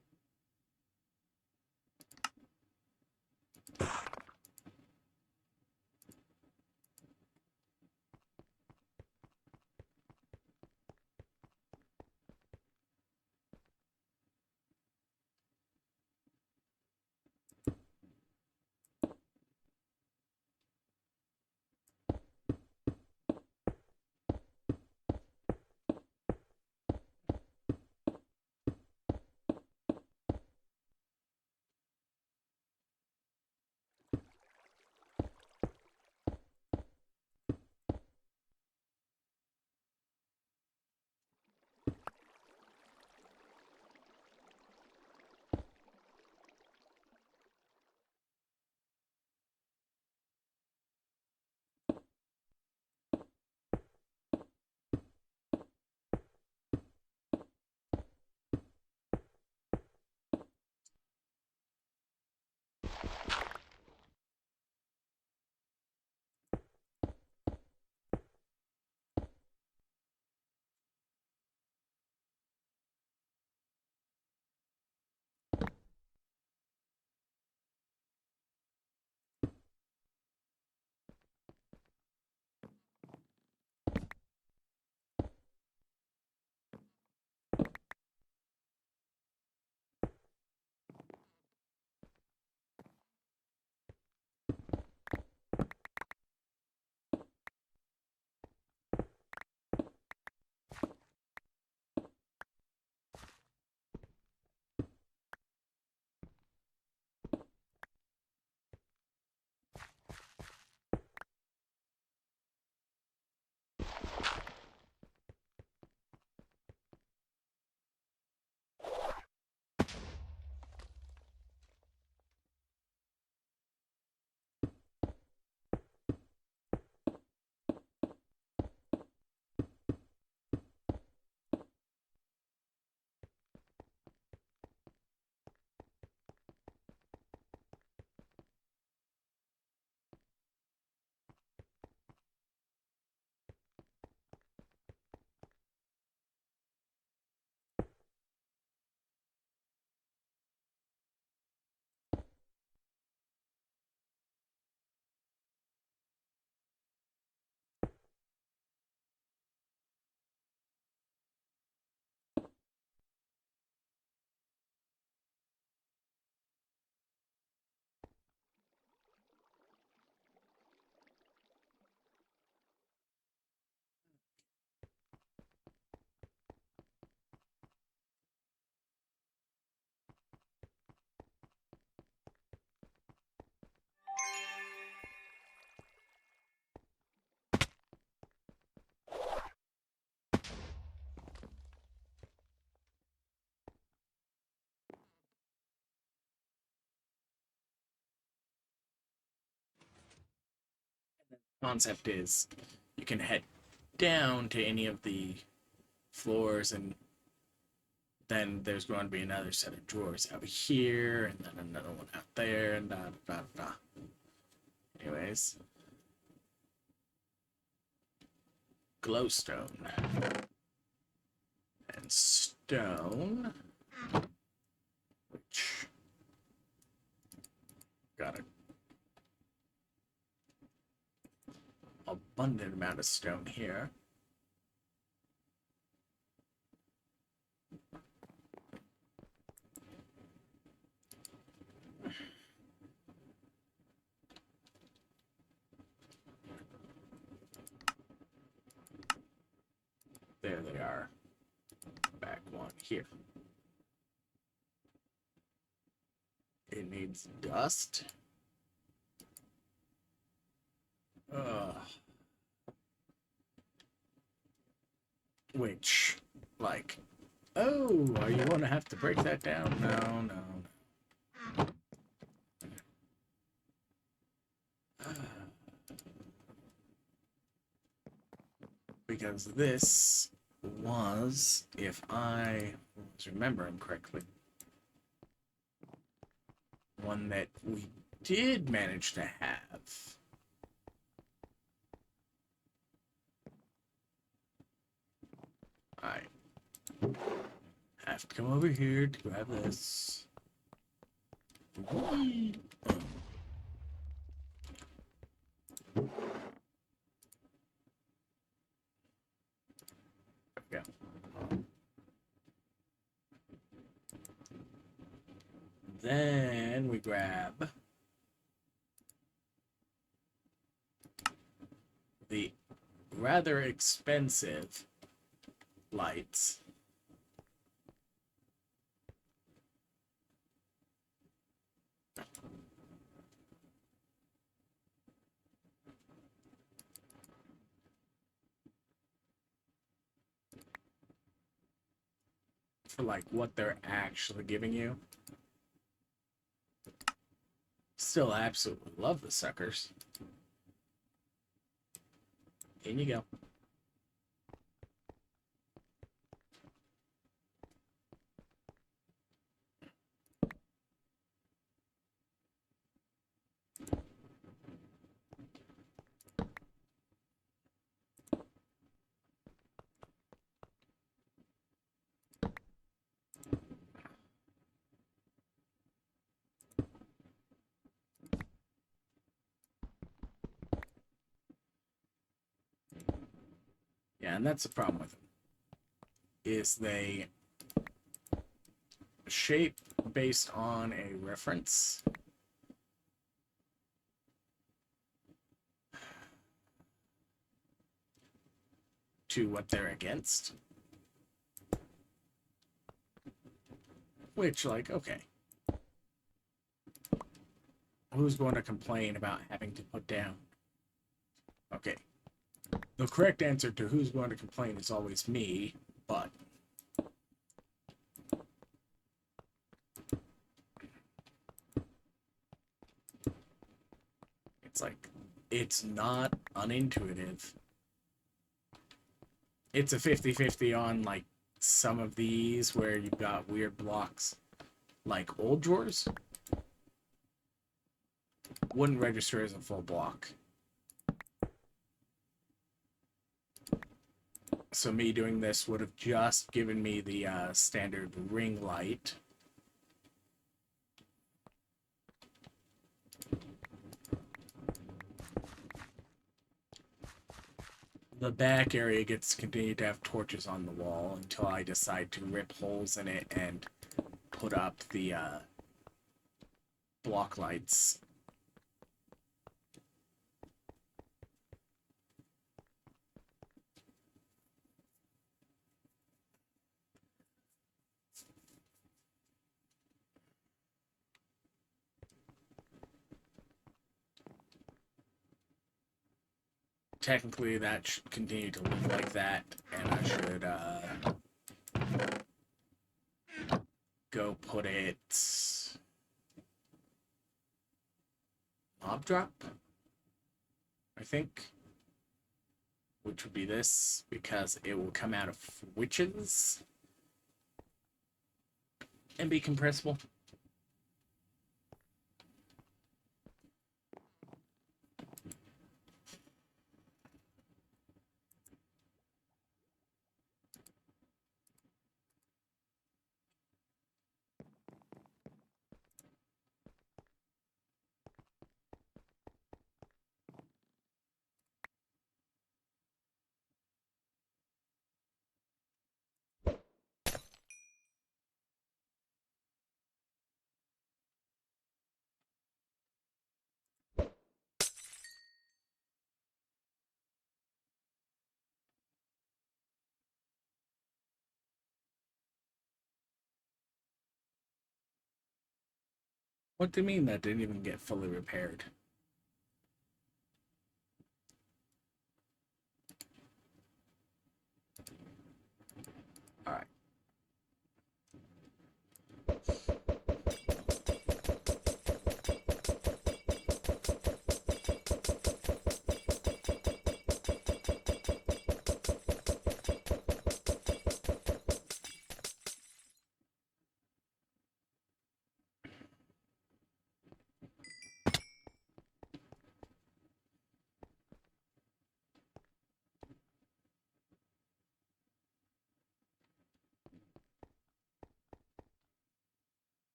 concept is you can head down to any of the floors, and then there's going to be another set of drawers out here, and then another one out there, and da da da. Anyways, glowstone and stone, which got an abundant amount of stone here. There they are. Back one here. It needs dust. Which, like, oh, are you going to have to break that down? No, no. Because this was, if I was remembering correctly, one that we did manage to have. I have to come over here to grab this. Yeah. Then we grab the rather expensive lights. For like what they're actually giving you. Still absolutely love the suckers. In you go. Yeah, and that's the problem with them. Is they shape based on a reference. To what they're against. Which, like, okay. Who's going to complain about having to put down? Okay. The correct answer to who's going to complain is always me, but it's like, it's not unintuitive. It's a 50-50 on, like, some of these where you've got weird blocks. Like old drawers wouldn't register as a full block. So me doing this would have just given me the standard ring light. The back area gets to continue to have torches on the wall until I decide to rip holes in it and put up the block lights. Technically, that should continue to live like that, and I should go put it mob drop. I think, which would be this, because it will come out of witches and be compressible. What do you mean that didn't even get fully repaired? Alright.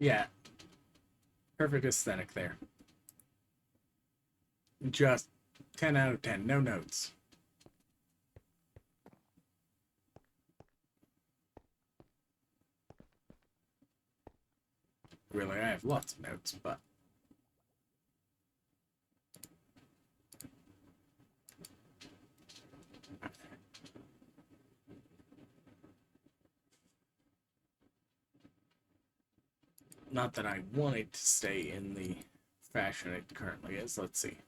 Yeah, perfect aesthetic there. Just 10 out of 10, no notes. Really, I have lots of notes, but not that I want it to stay in the fashion it currently is. Let's see.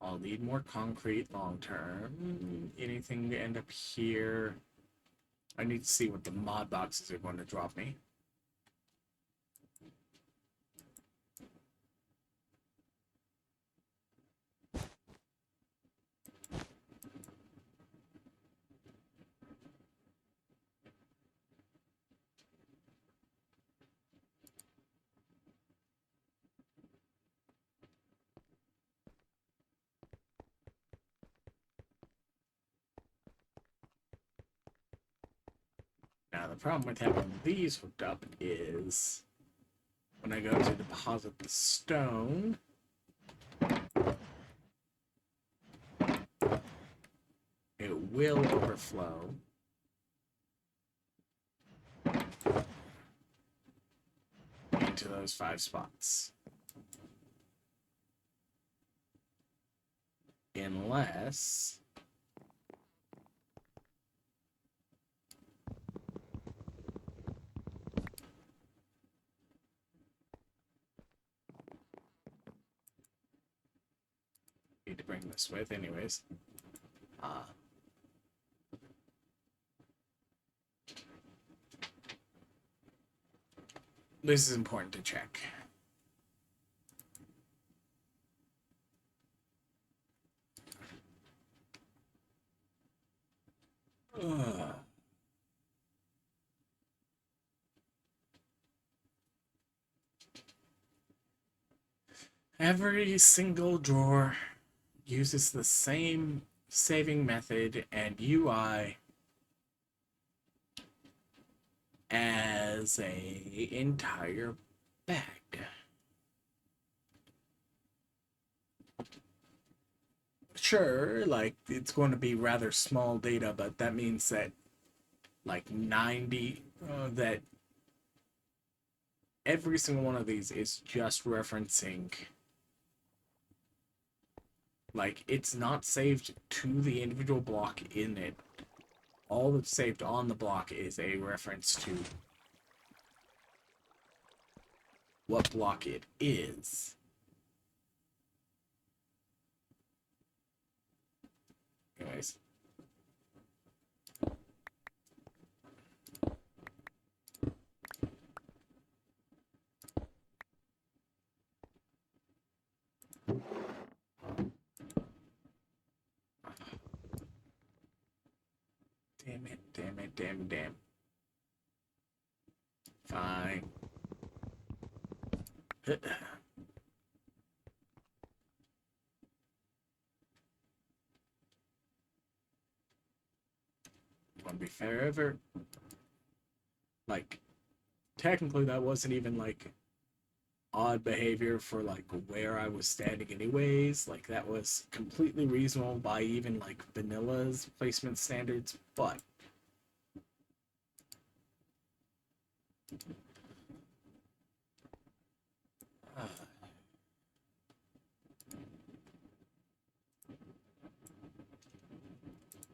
I'll need more concrete long term. Anything to end up here? I need to see what the mod boxes are going to drop me. Now, the problem with having these hooked up is when I go to deposit the stone, it will overflow. Into those 5 spots. Unless need to bring this with anyways. This is important to check. Ugh. Every single drawer uses the same saving method and UI as a entire bag. Sure, like it's going to be rather small data, but that means that like 90 that every single one of these is just referencing, like it's not saved to the individual block in it. All that's saved on the block is a reference to what block it is. Anyways. Damn it, damn it, damn, damn. Fine. Want to be forever. Like, technically that wasn't even like odd behavior for like where I was standing anyways. Like that was completely reasonable by even like vanilla's placement standards, but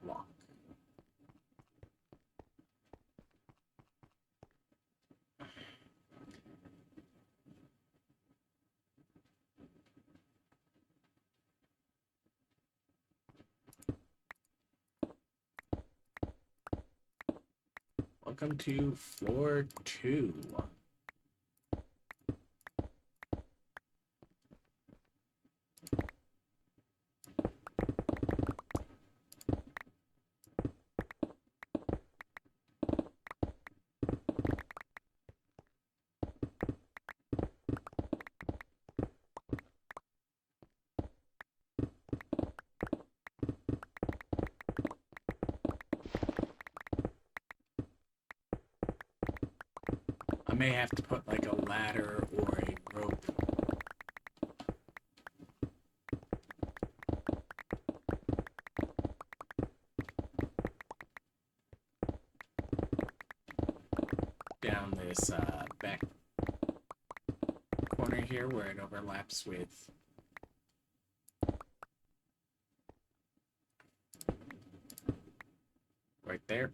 lock. Welcome to floor 2. I may have to put like a ladder or a rope. Down this back corner here where it overlaps with right there.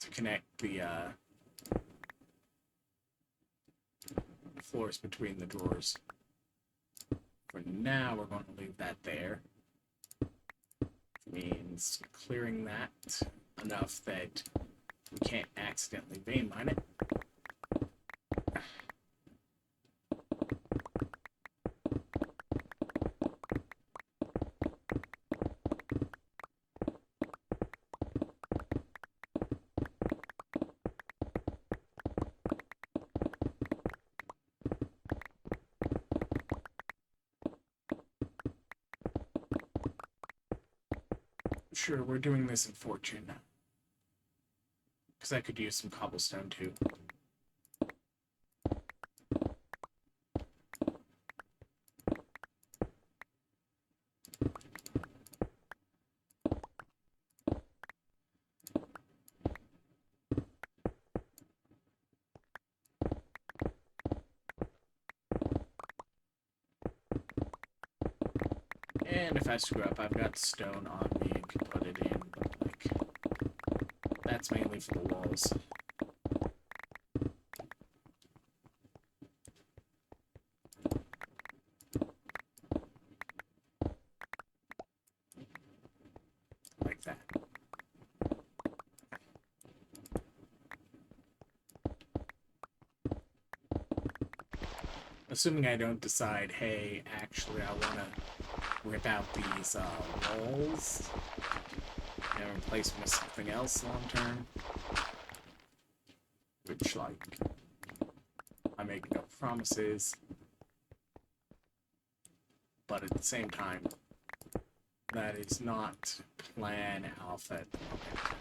To connect the floors between the drawers. For now, we're going to leave that there. Means clearing that enough that we can't accidentally vein mine it. Sure, we're doing this in Fortune. Because I could use some cobblestone too. And if I screw up, I've got stone on me and can put it in, but like, that's mainly for the walls. Like that. Assuming I don't decide, hey, actually I want to rip out these walls and replace them with something else long term. Which, like, I make no promises, but at the same time, that is not plan alpha at the moment.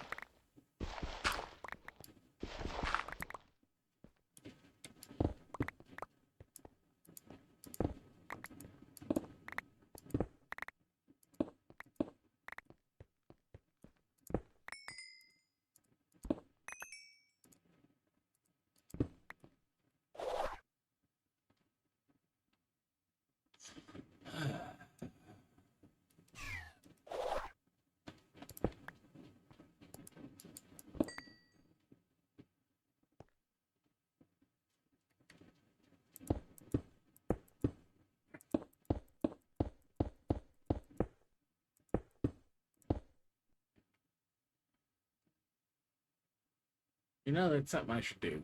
You know, that's something I should do.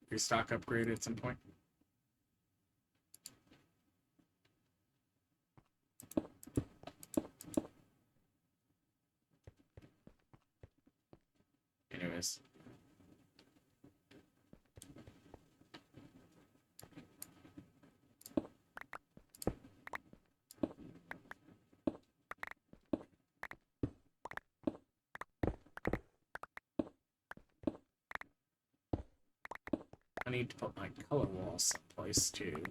Restock upgrade at some point. Anyways. I need to put my color wall someplace too.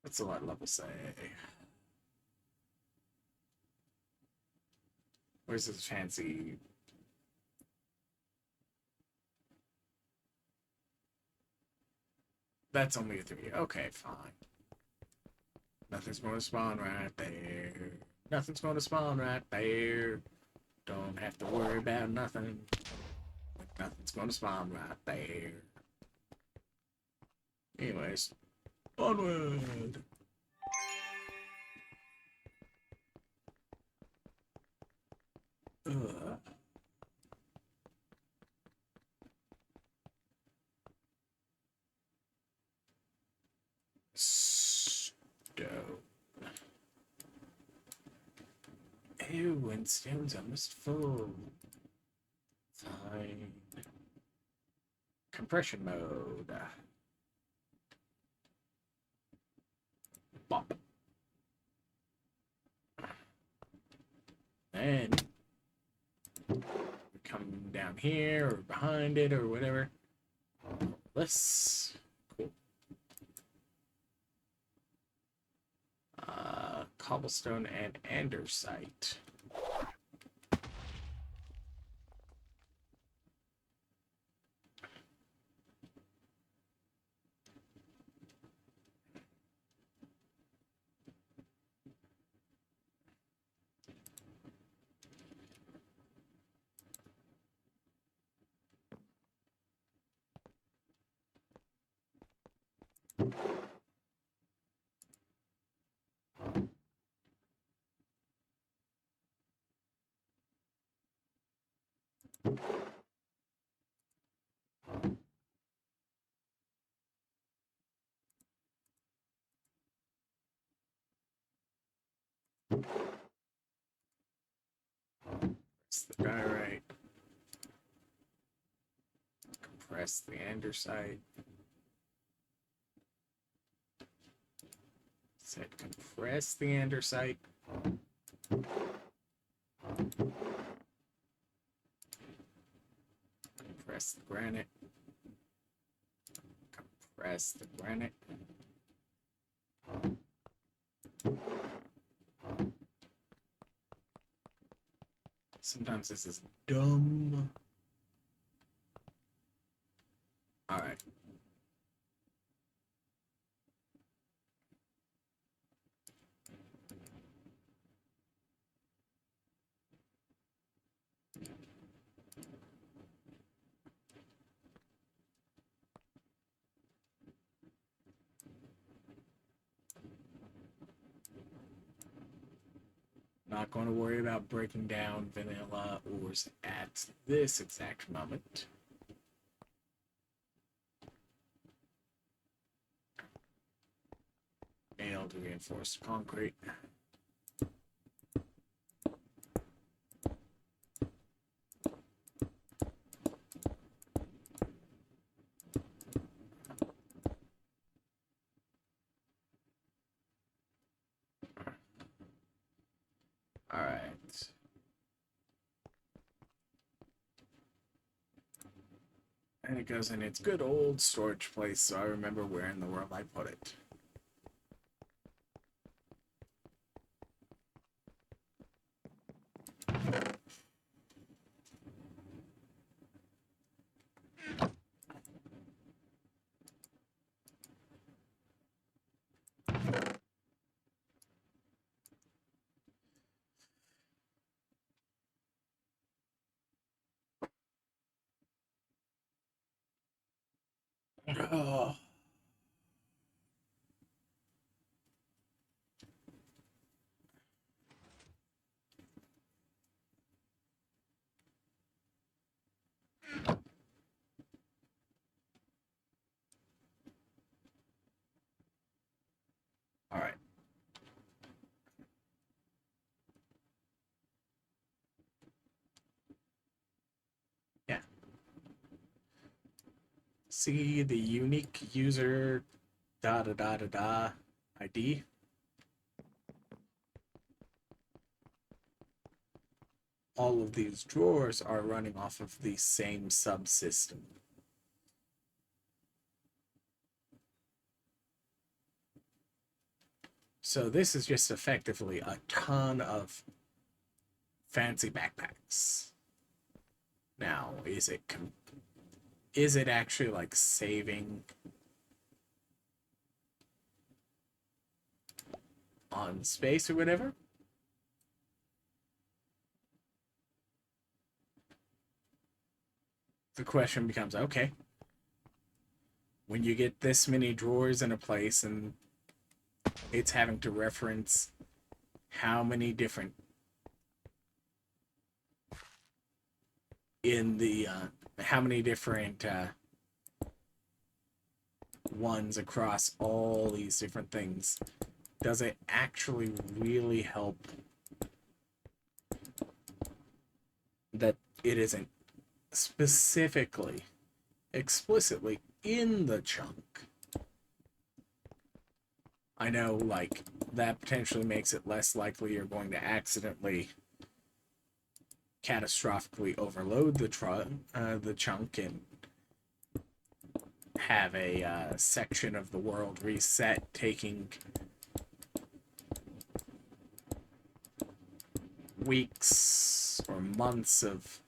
What's the light level say? Where's this fancy? That's only a 3. Okay, fine. Nothing's going to spawn right there. Nothing's going to spawn right there. Don't have to worry about nothing. Nothing's going to spawn right there. Anyways, onward! Ugh. Stone. Ew, and stone's almost full. Fine. Compression mode. Bop. And come down here or behind it or whatever. This. Cool. Cobblestone and andesite. It's the diorite. Compress the andesite. Said compress the andesite. Compress the granite. Compress the granite. Sometimes this is dumb. Alright. Not going to worry about breaking down vanilla ores at this exact moment. Nailed reinforced concrete. And it goes in its good old storage place, so I remember where in the world I put it. Oh. All right. Yeah. See the unique user da da da da da ID. All of these drawers are running off of the same subsystem. So this is just effectively a ton of fancy backpacks. Now, is it actually like saving on space or whatever? The question becomes, okay, when you get this many drawers in a place and it's having to reference how many different ones across all these different things, does it actually really help that it isn't specifically, explicitly in the chunk? I know, like, that potentially makes it less likely you're going to accidentally catastrophically overload the chunk and have a section of the world reset, taking weeks or months of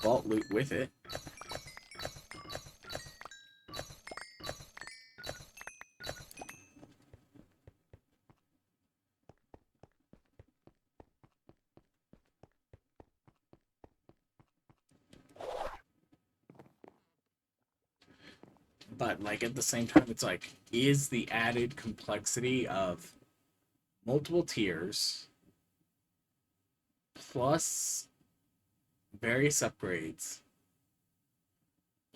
vault loot with it. But, like, at the same time, it's like, is the added complexity of multiple tiers plus various upgrades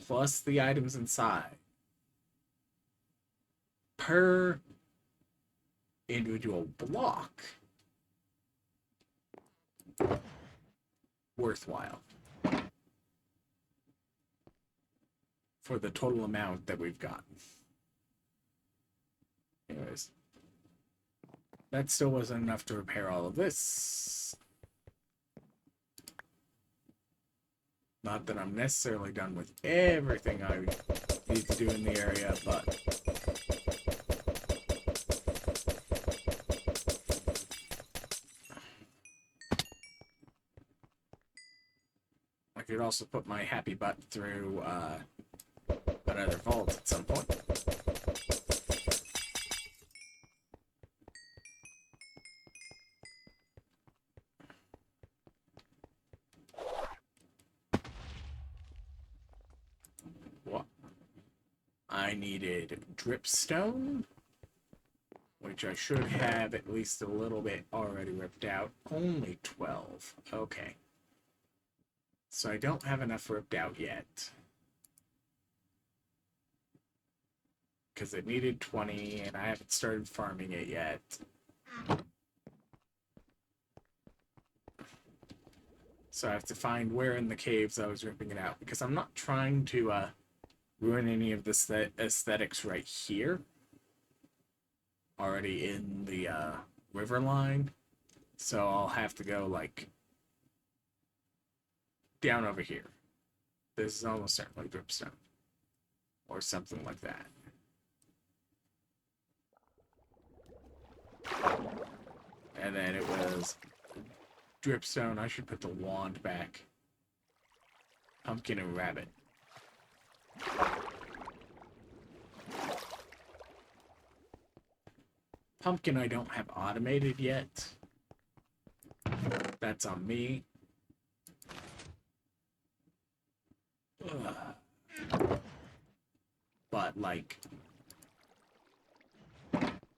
plus the items inside per individual block worthwhile for the total amount that we've got? Anyways, that still wasn't enough to repair all of this. Not that I'm necessarily done with everything I need to do in the area, but I could also put my happy butt through another vault at some point. What? I needed dripstone, which I should have at least a little bit already ripped out. Only 12. Okay. So I don't have enough ripped out yet. Because it needed 20, and I haven't started farming it yet. So I have to find where in the caves I was ripping it out. Because I'm not trying to ruin any of the aesthetics right here. Already in the river line. So I'll have to go, like, down over here. This is almost certainly dripstone. Or something like that. And then it was dripstone. I should put the wand back. Pumpkin and rabbit. Pumpkin I don't have automated yet. That's on me. Ugh. But like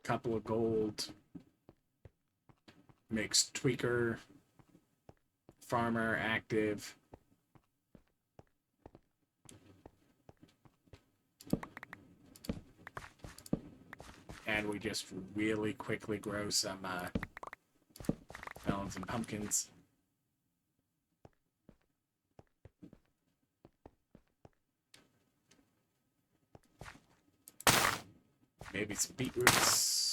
couple of gold, mixed tweaker, farmer, active. And we just really quickly grow some melons and pumpkins. Maybe some beetroots.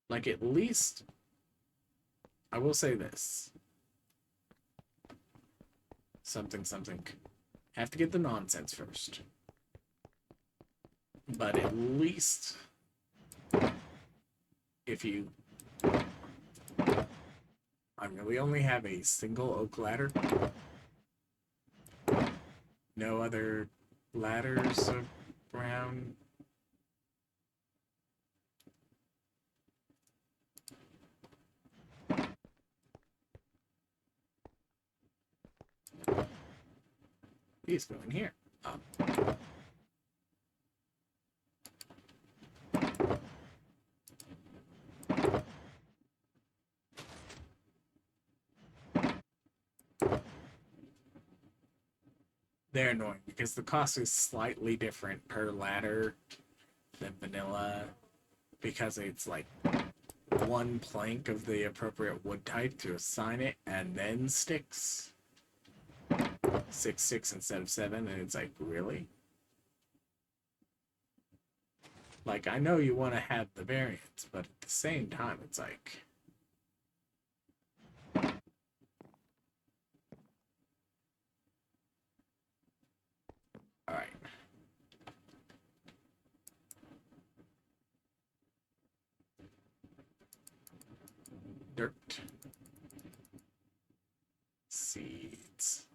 Like, at least, I will say this. Something. Have to get the nonsense first. But at least, if you... I really only have a single oak ladder. No other ladders around. These go in here. They're annoying because the cost is slightly different per ladder than vanilla, because it's like one plank of the appropriate wood type to assign it, and then sticks. 6 instead of 7, and it's like, really? Like, I know you want to have the variance, but at the same time, it's like... Alright. Dirt. Seeds.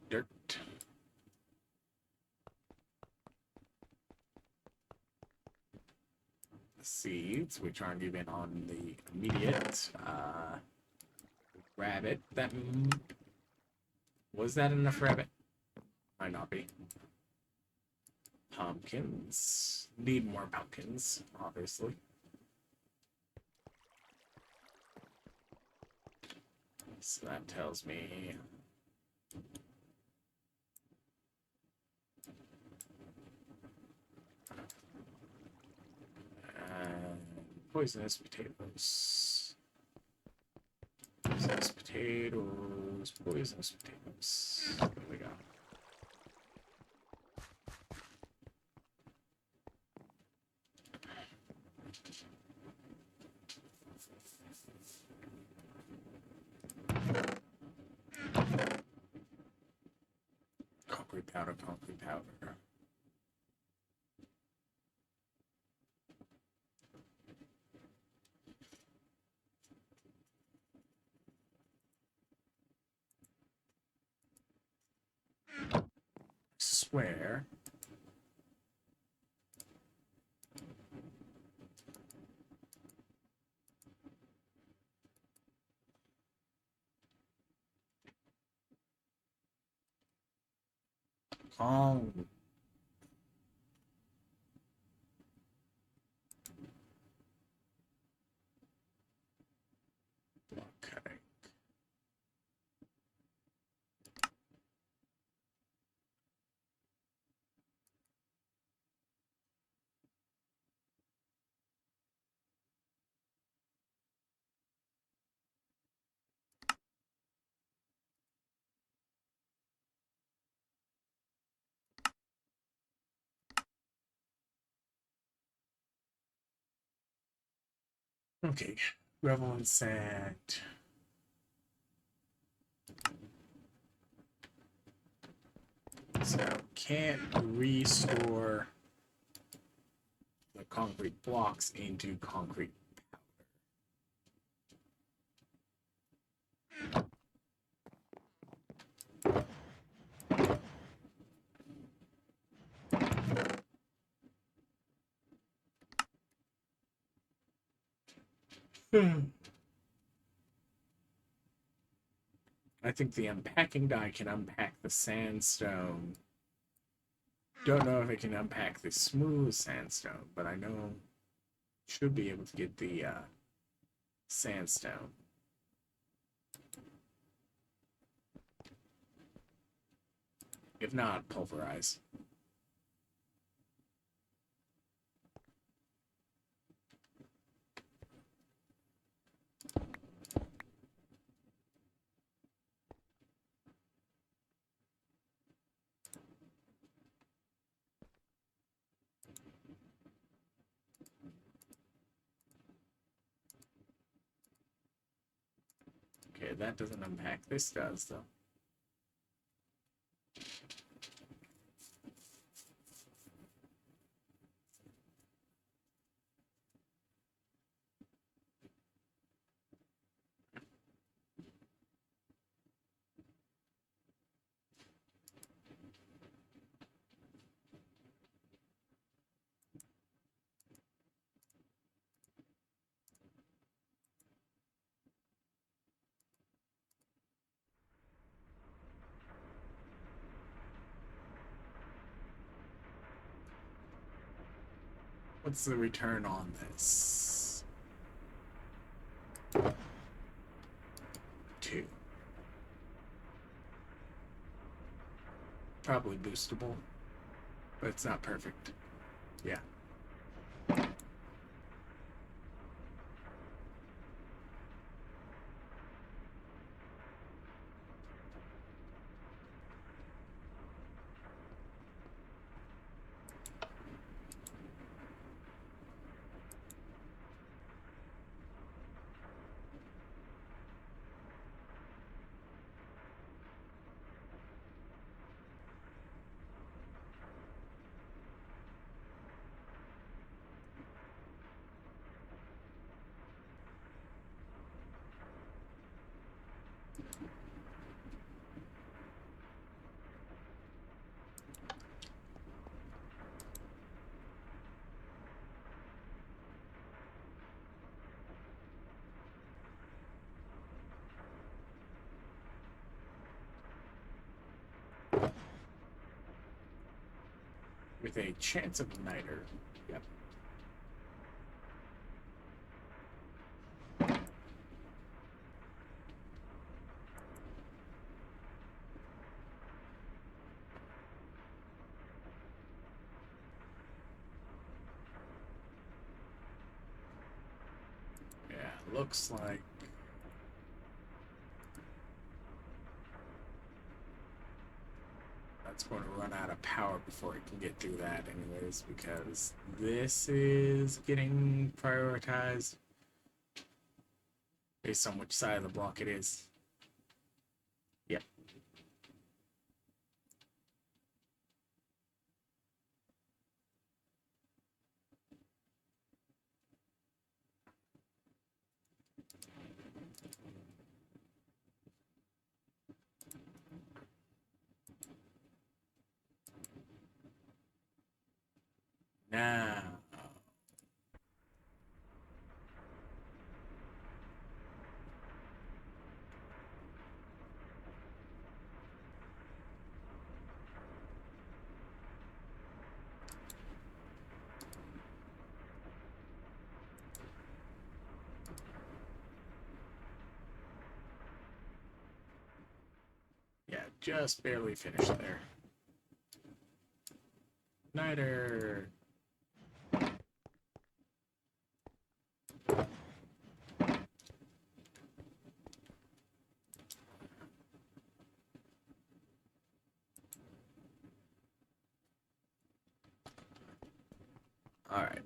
Dirt. Seeds, which aren't even on the immediate. Rabbit. Was that enough rabbit? Might not be. Pumpkins. Need more pumpkins, obviously. So that tells me... poisonous potatoes. Poisonous potatoes. Poisonous potatoes. There we go. concrete powder, concrete powder. Swear. Oh. Okay. Okay. Revel in sand. So can't restore the concrete blocks into concrete powder. I think the unpacking die can unpack the sandstone. Don't know if it can unpack the smooth sandstone, but I know should be able to get the sandstone. If not, pulverize. Okay, that doesn't unpack. This does, though. What's the return on this? 2. Probably boostable, but it's not perfect. Yeah. With a chance of niter. Yep. Yeah, looks like that's going to run out of power before it can get through that anyways, because this is getting prioritized based on which side of the block it is. Yep. Now, yeah, just barely finished there. Nighter. All right.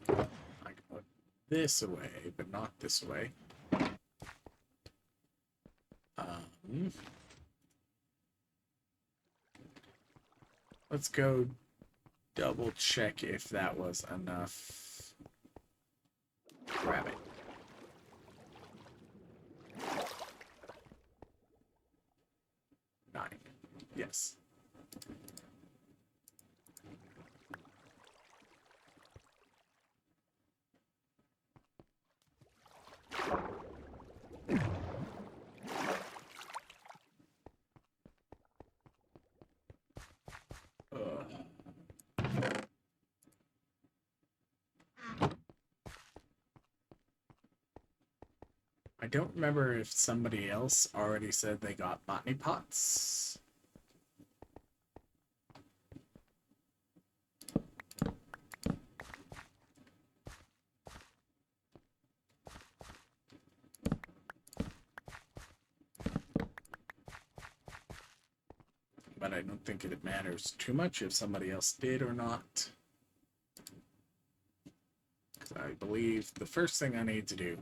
I can put this away, but not this way. Let's go double check if that was enough. Grab it. Nine. Yes. I don't remember if somebody else already said they got botany pots. But I don't think it matters too much if somebody else did or not. Because I believe the first thing I need to do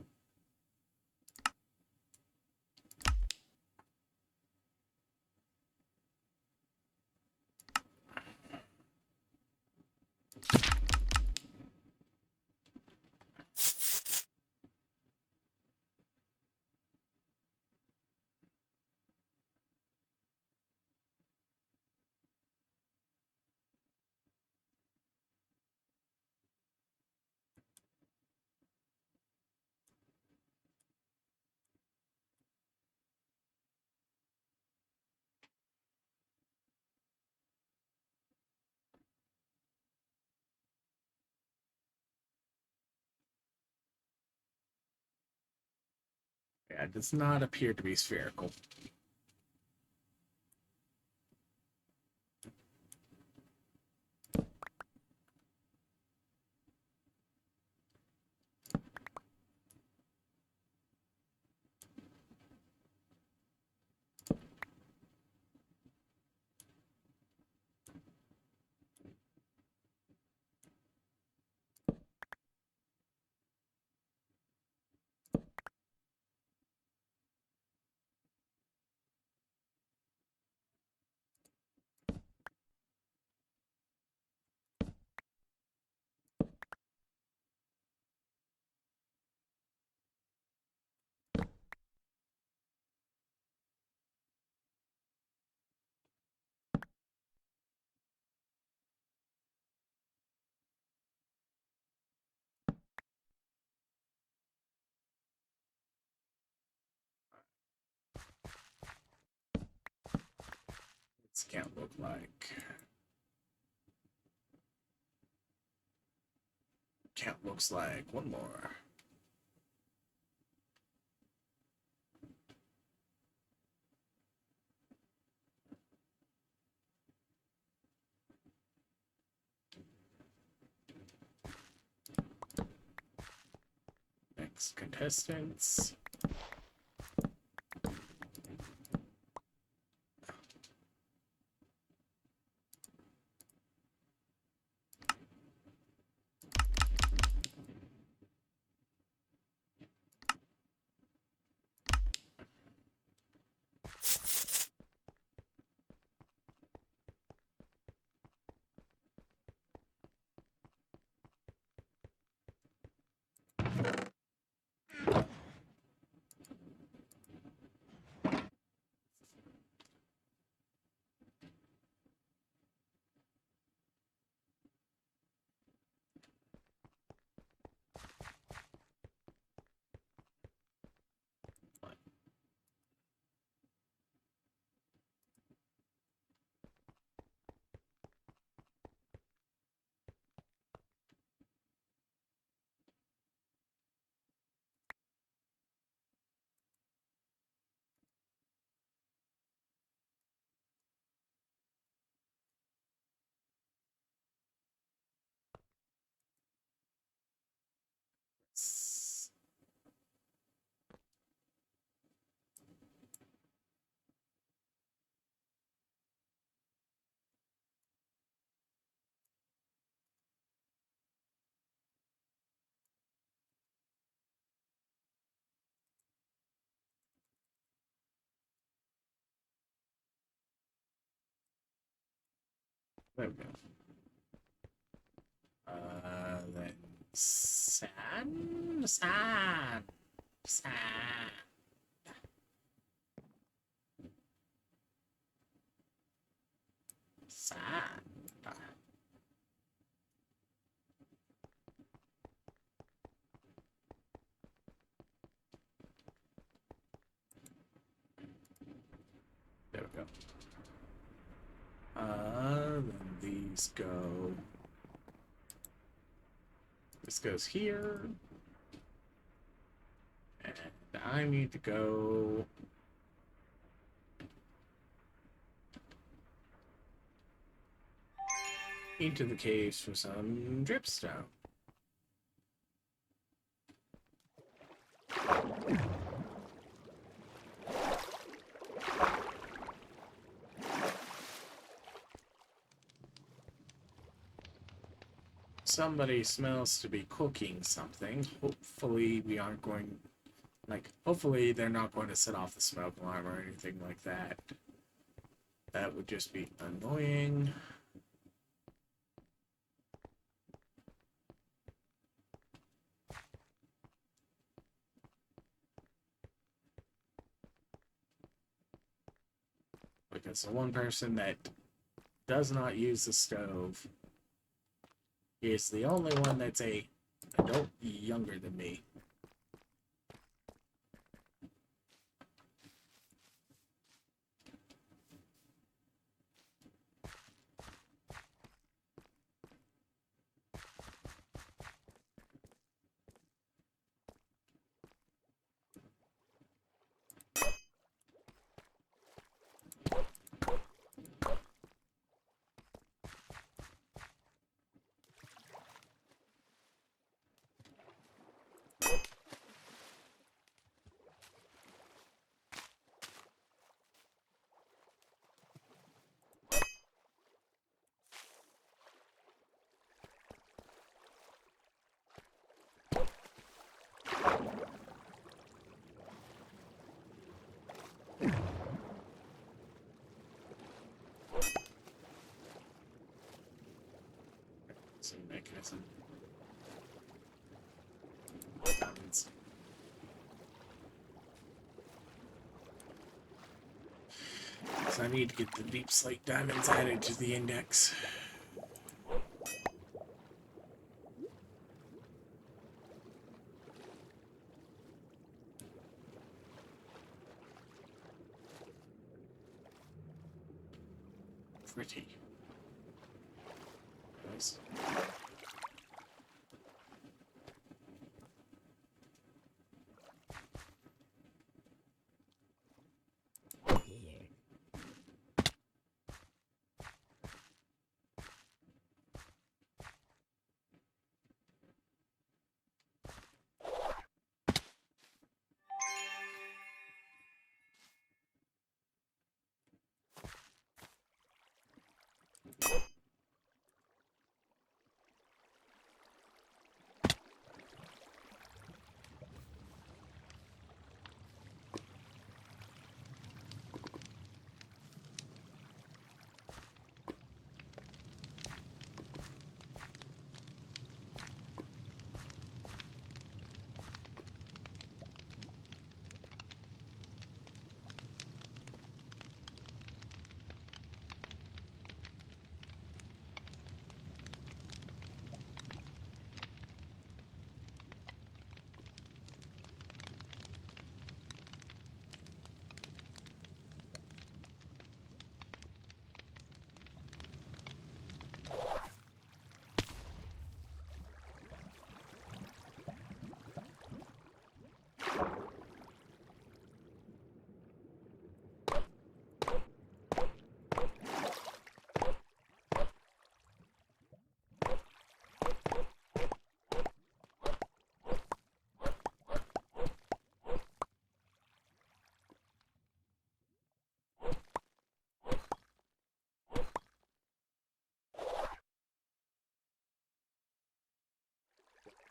yeah, it does not appear to be spherical. This can't look like. Count looks like one more. Next contestants. There we go. Then sand. There we go. Then these go. This goes here. And I need to go into the caves for some dripstone. Somebody smells to be cooking something. Hopefully we aren't going... hopefully they're not going to set off the smoke alarm or anything like that. That would just be annoying. Because the one person that does not use the stove is the only one that's a adult younger than me. Some mechanism. Diamonds. So I need to get the deep slate diamonds added to the index. Pretty. Nice.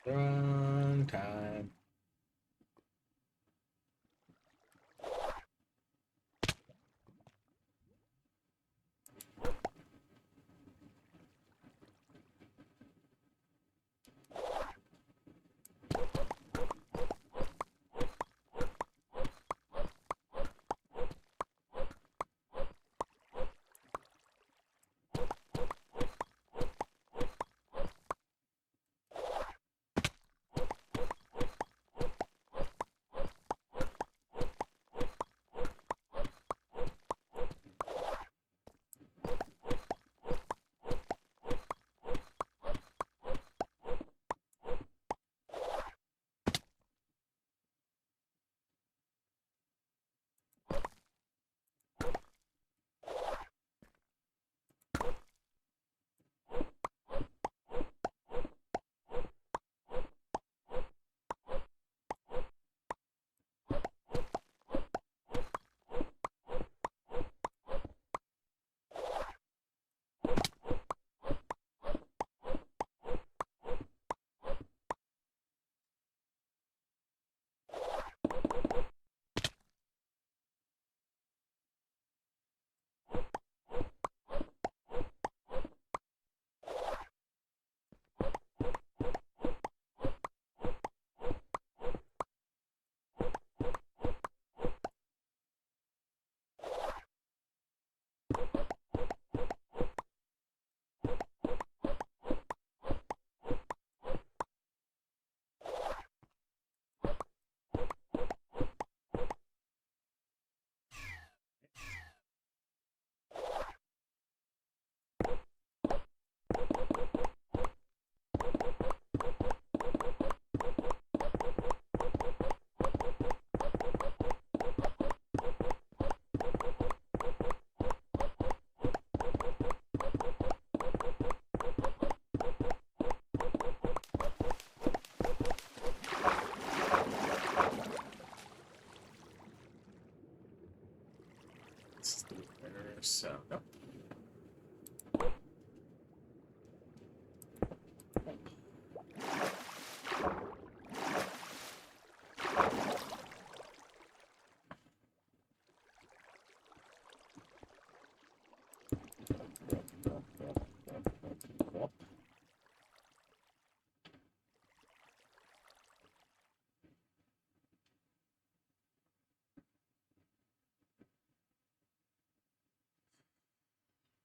Run time. This is the winner, so nope.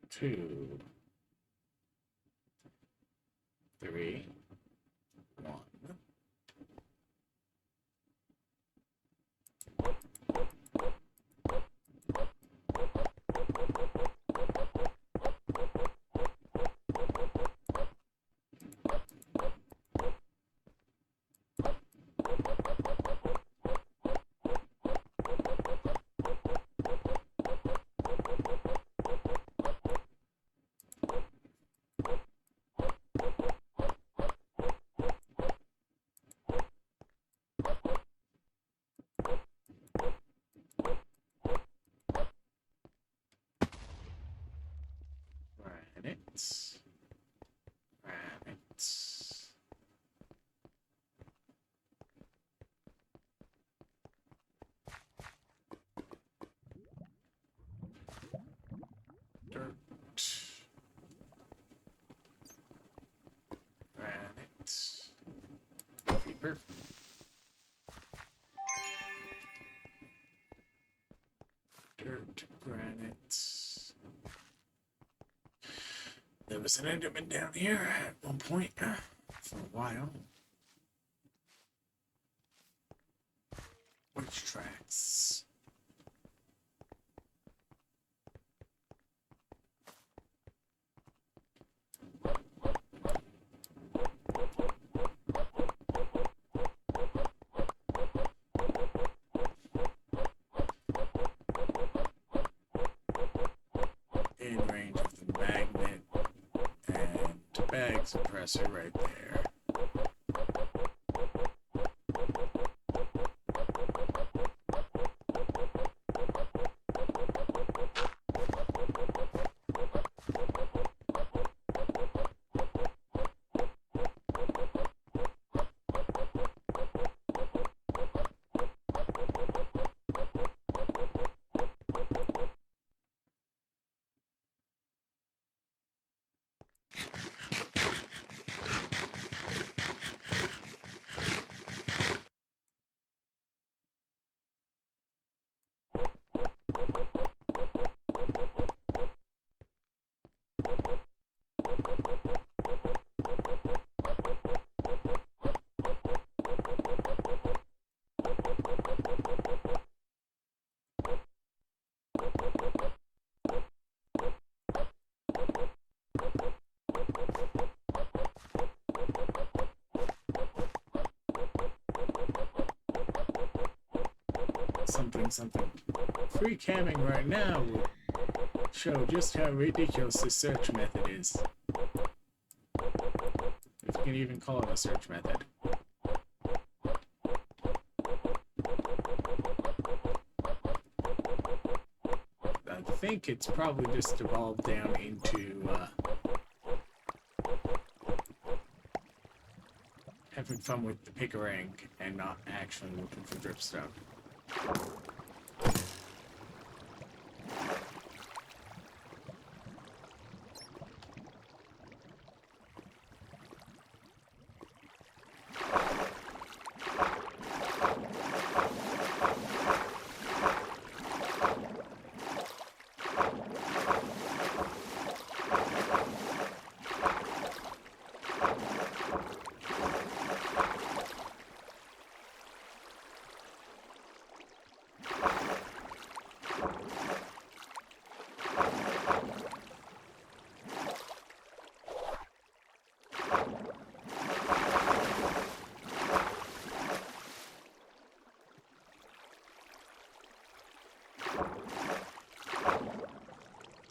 Two, three, one. Rabbits. Rabbits. Dirt. Rabbits. Creeper. Dirt. Granite. There was an Enderman down here at one point for a while. Which tracks? In range of the magnet and bag suppressor right there. Something. Free camming right now will show just how ridiculous this search method is. If you can even call it a search method. I think it's probably just evolved down into having fun with the pick-a-ring and not actually looking for dripstone.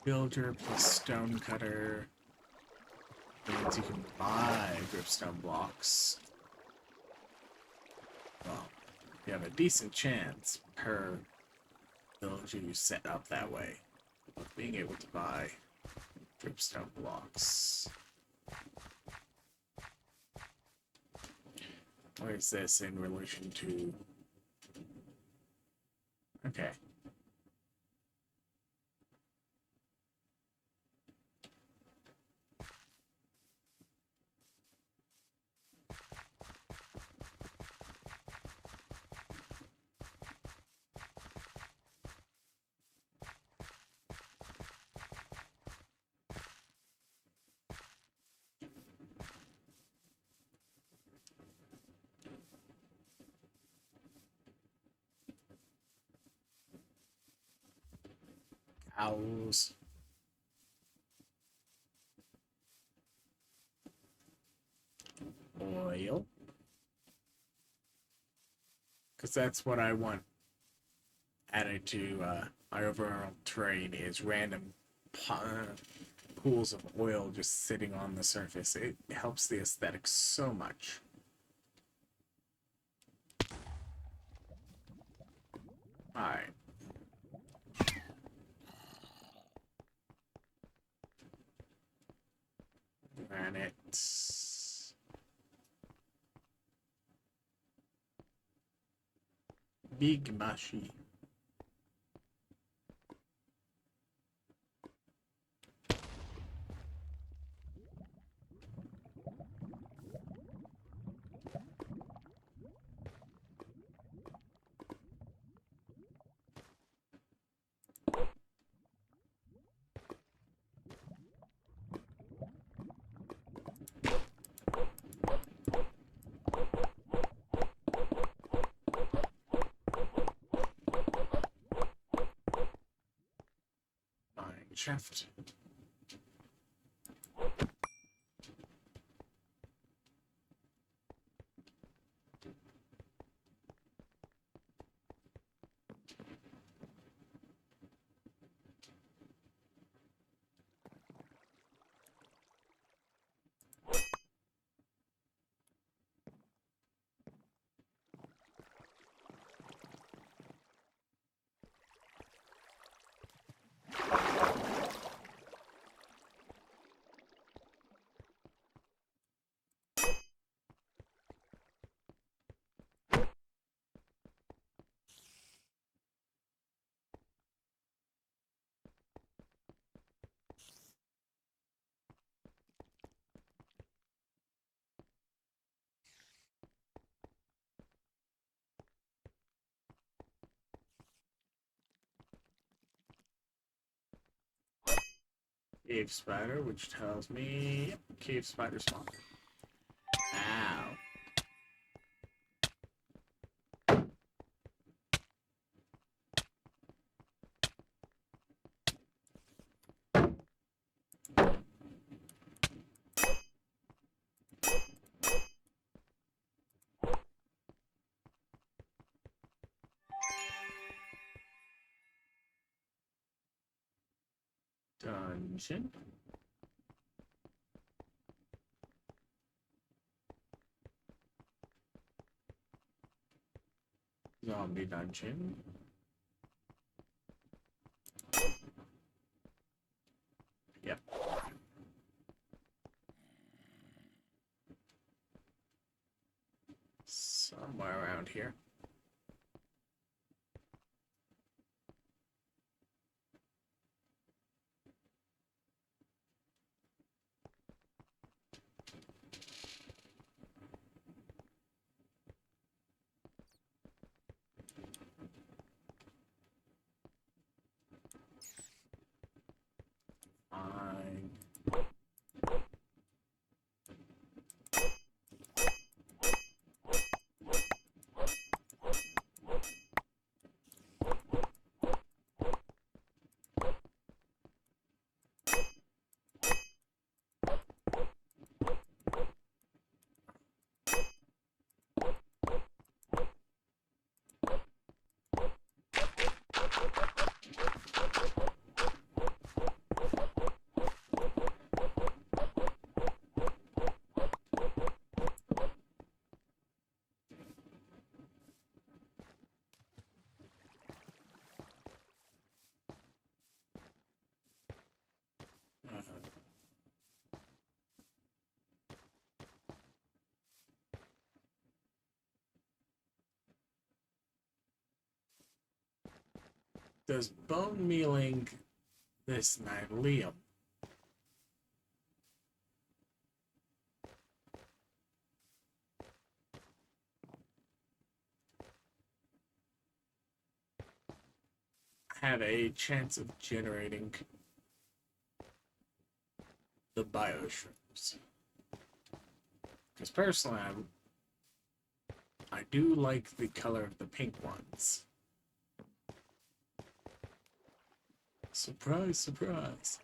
Builder plus stone cutter means you can buy dripstone blocks. Well, you have a decent chance per ability set up that way. Being able to buy dripstone blocks. What is this in relation to? Okay. Owls. Oil. Because that's what I want added to my overall terrain is random pools of oil just sitting on the surface. It helps the aesthetic so much. Alright. Granite. Big Mashi. Shaft. Cave spider, which tells me yep, cave spider spawn. Ow. Dungeon. Zombie dungeon. Yep. Somewhere around here. Fine. Does bone mealing this nylium have a chance of generating the bioshrooms? Because personally, I do like the color of the pink ones. Surprise, surprise.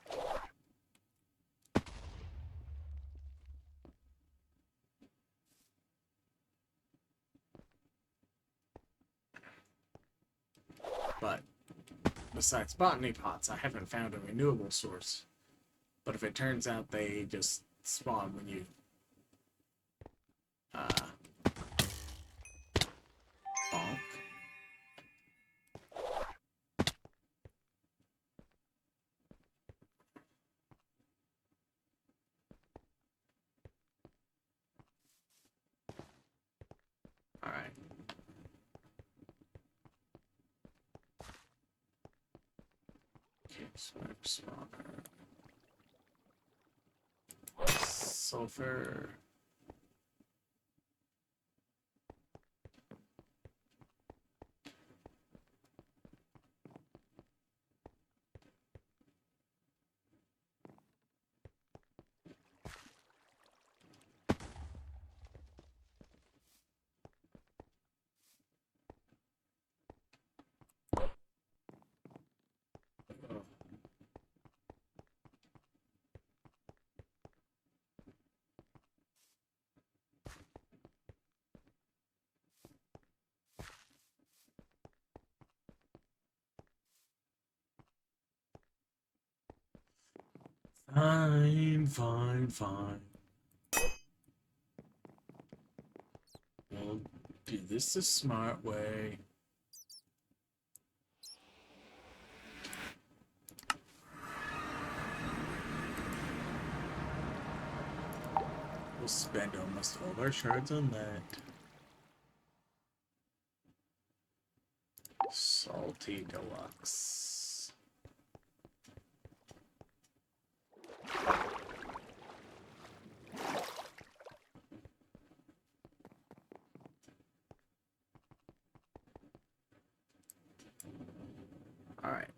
But besides botany pots, I haven't found a renewable source. But if it turns out they just spawn when you bonk. Alright. Okay, swipe spawner. Sulfur. Fine, fine, fine. We'll do this the smart way. We'll spend almost all our shards on that. Salty Deluxe. Alright.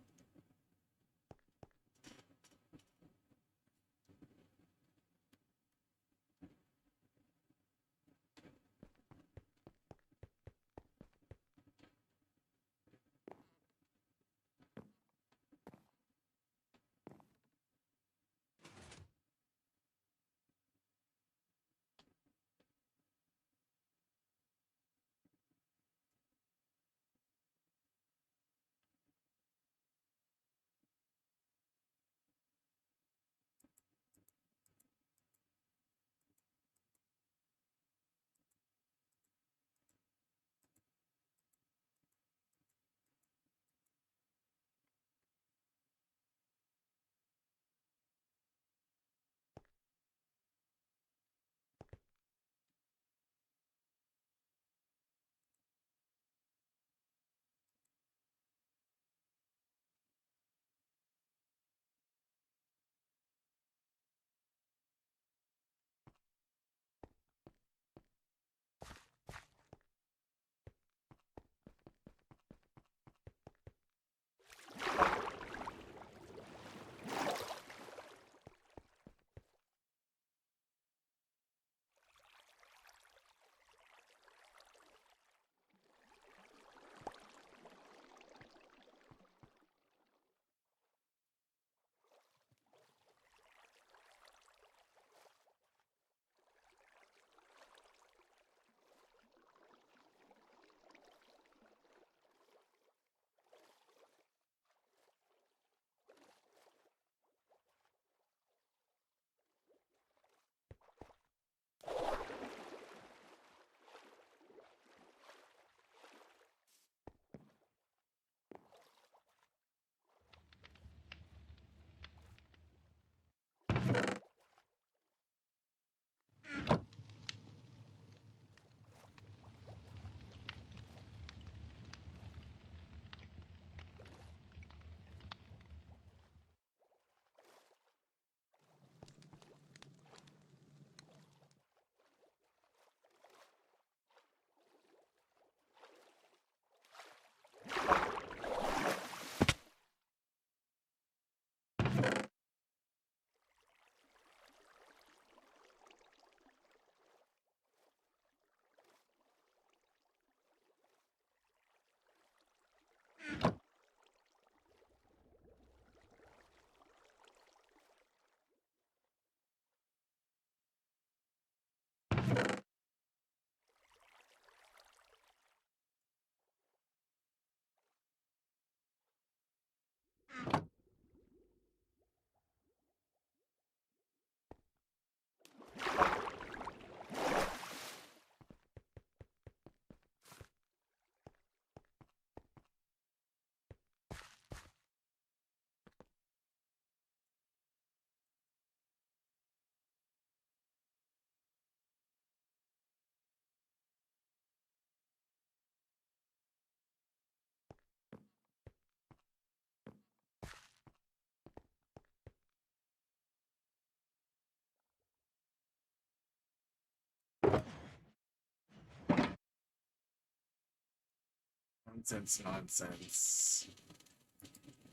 Nonsense, nonsense.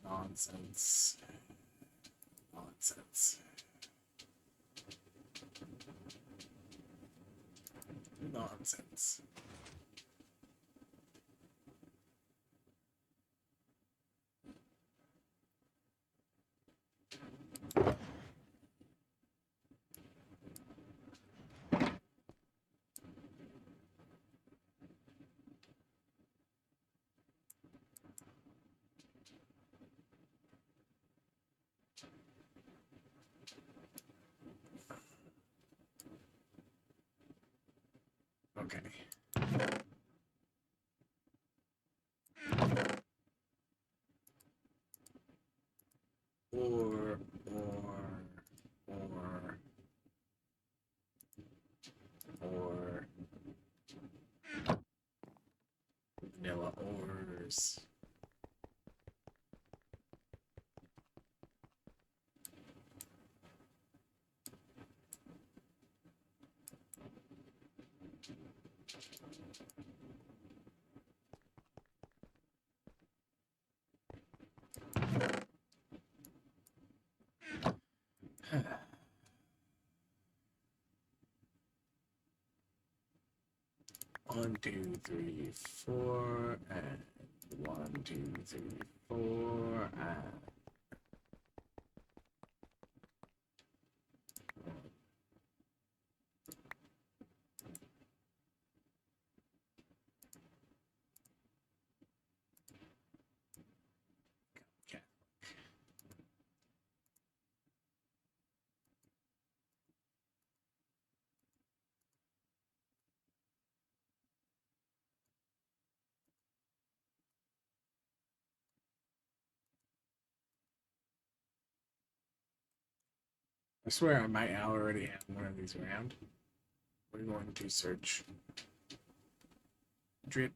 Nonsense. Nonsense. Nonsense. Okay. Or vanilla ores. One, two, three, four, and 1, 2, 3, 4, and okay. I swear I might already have one of these around. We're going to search drip,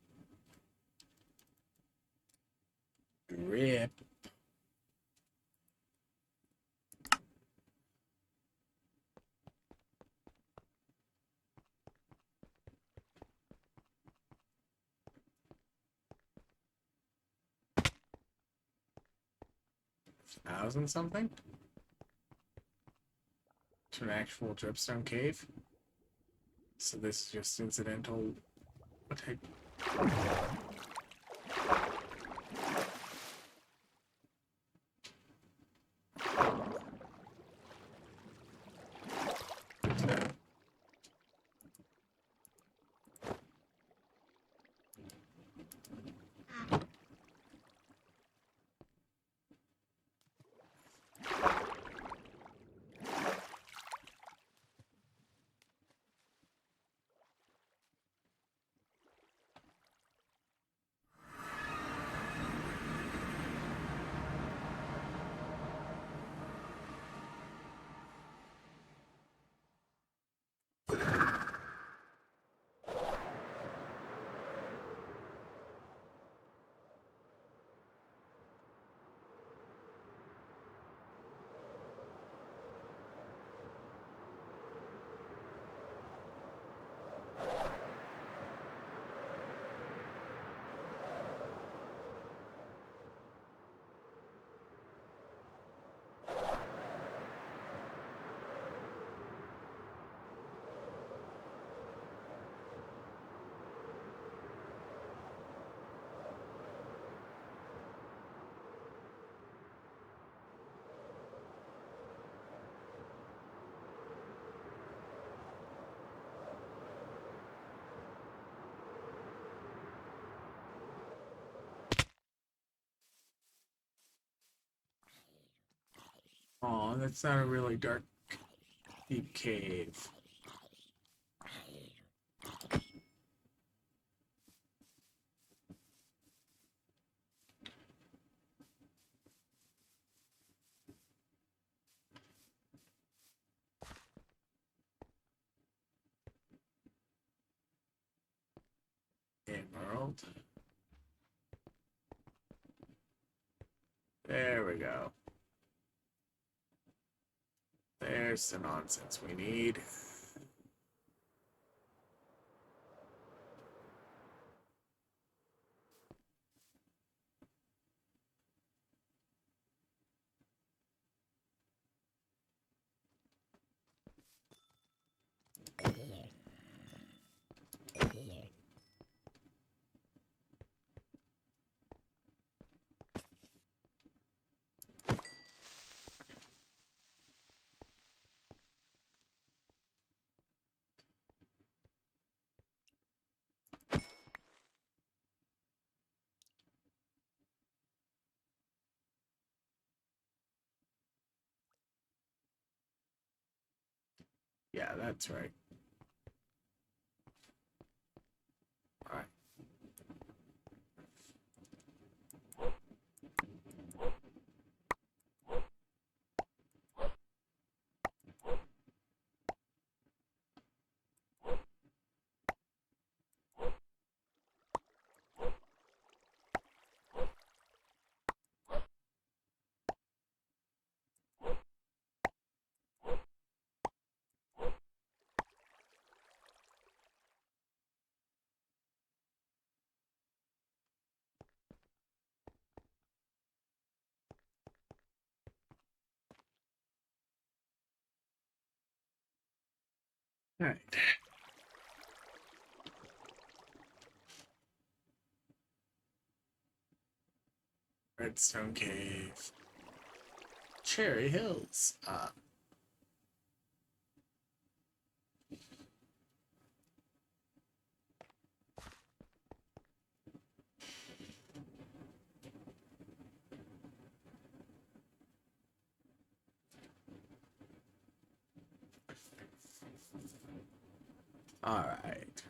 drip. Thousand something to an actual dripstone cave. So this is just incidental. What type? Oh, that's not a really dark, deep cave. Emerald. There we go. There's the nonsense we need. Yeah, that's right. Alright. Alright. Redstone Cave. Cherry Hills. Alright.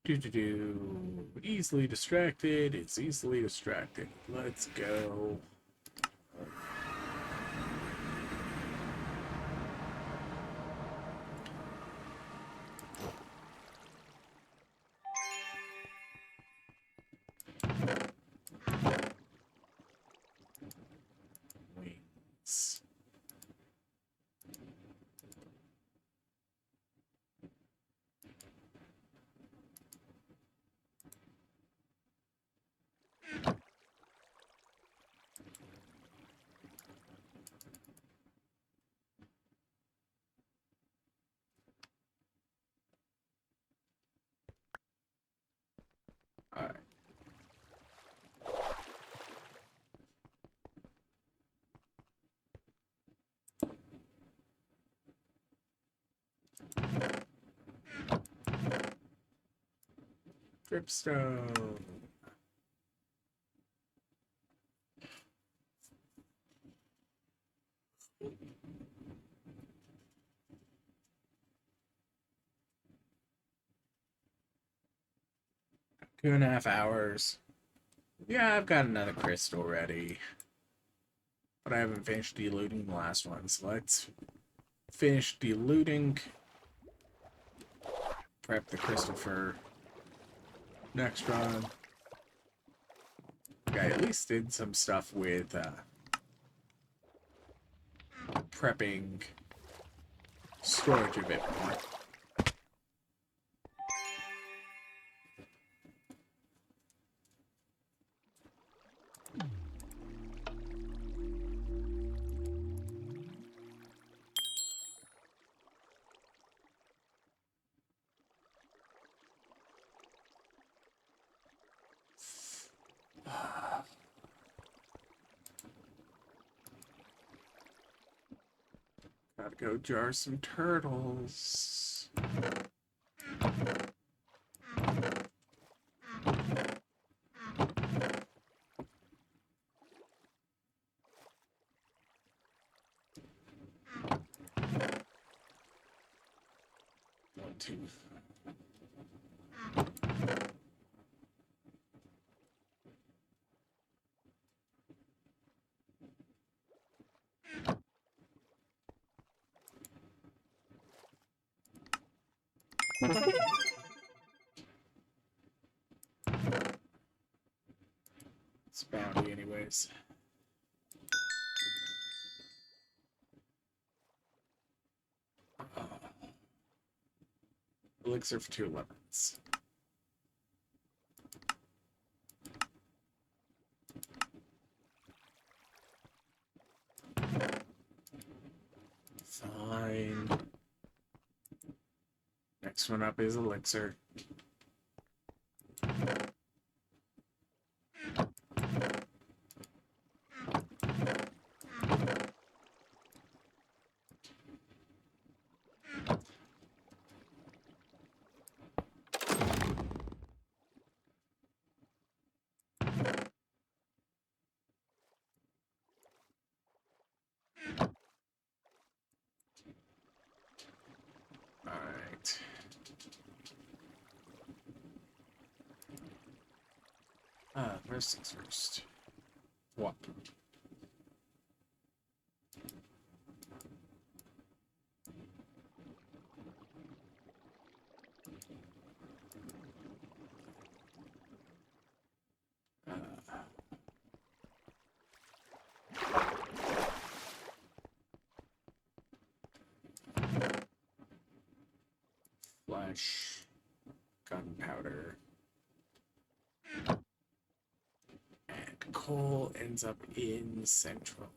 Do. Easily distracted. It's easily distracted. Let's go. Wings. Alright. Dripstone. 2.5 hours. Yeah, I've got another crystal ready. But I haven't finished diluting the last one, so let's finish diluting. Prep the crystal for next run. I at least did some stuff with prepping storage a bit more. Gotta go jar some turtles. One, two. It's bounty anyways. Elixir for 2 lemons. Fine. Next one up is elixir. First things first. What? Flesh, gunpowder, and coal ends up in central.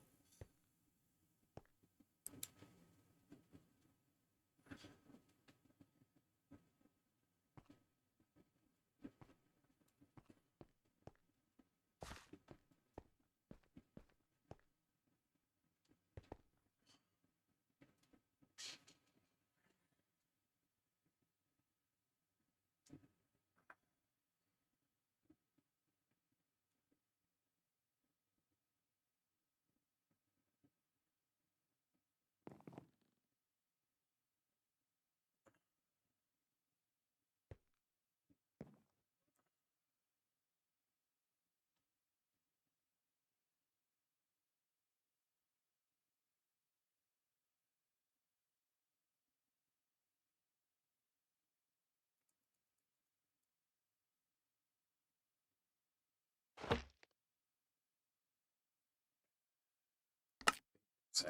So,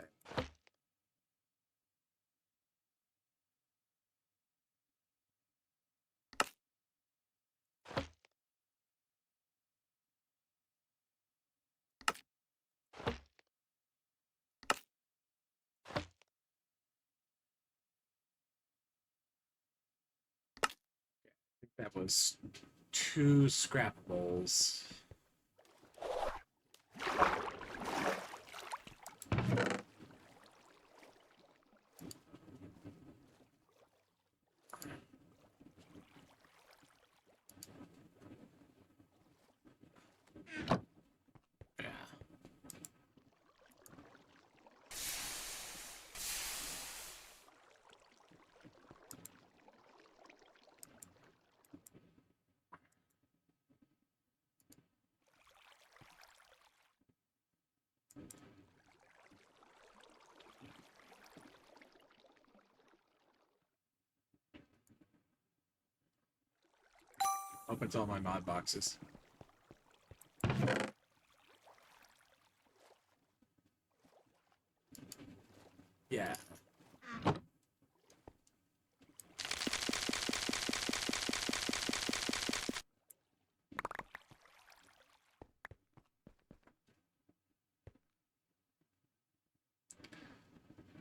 that was 2 scrapables. Yeah. Opens all my mod boxes. Yeah.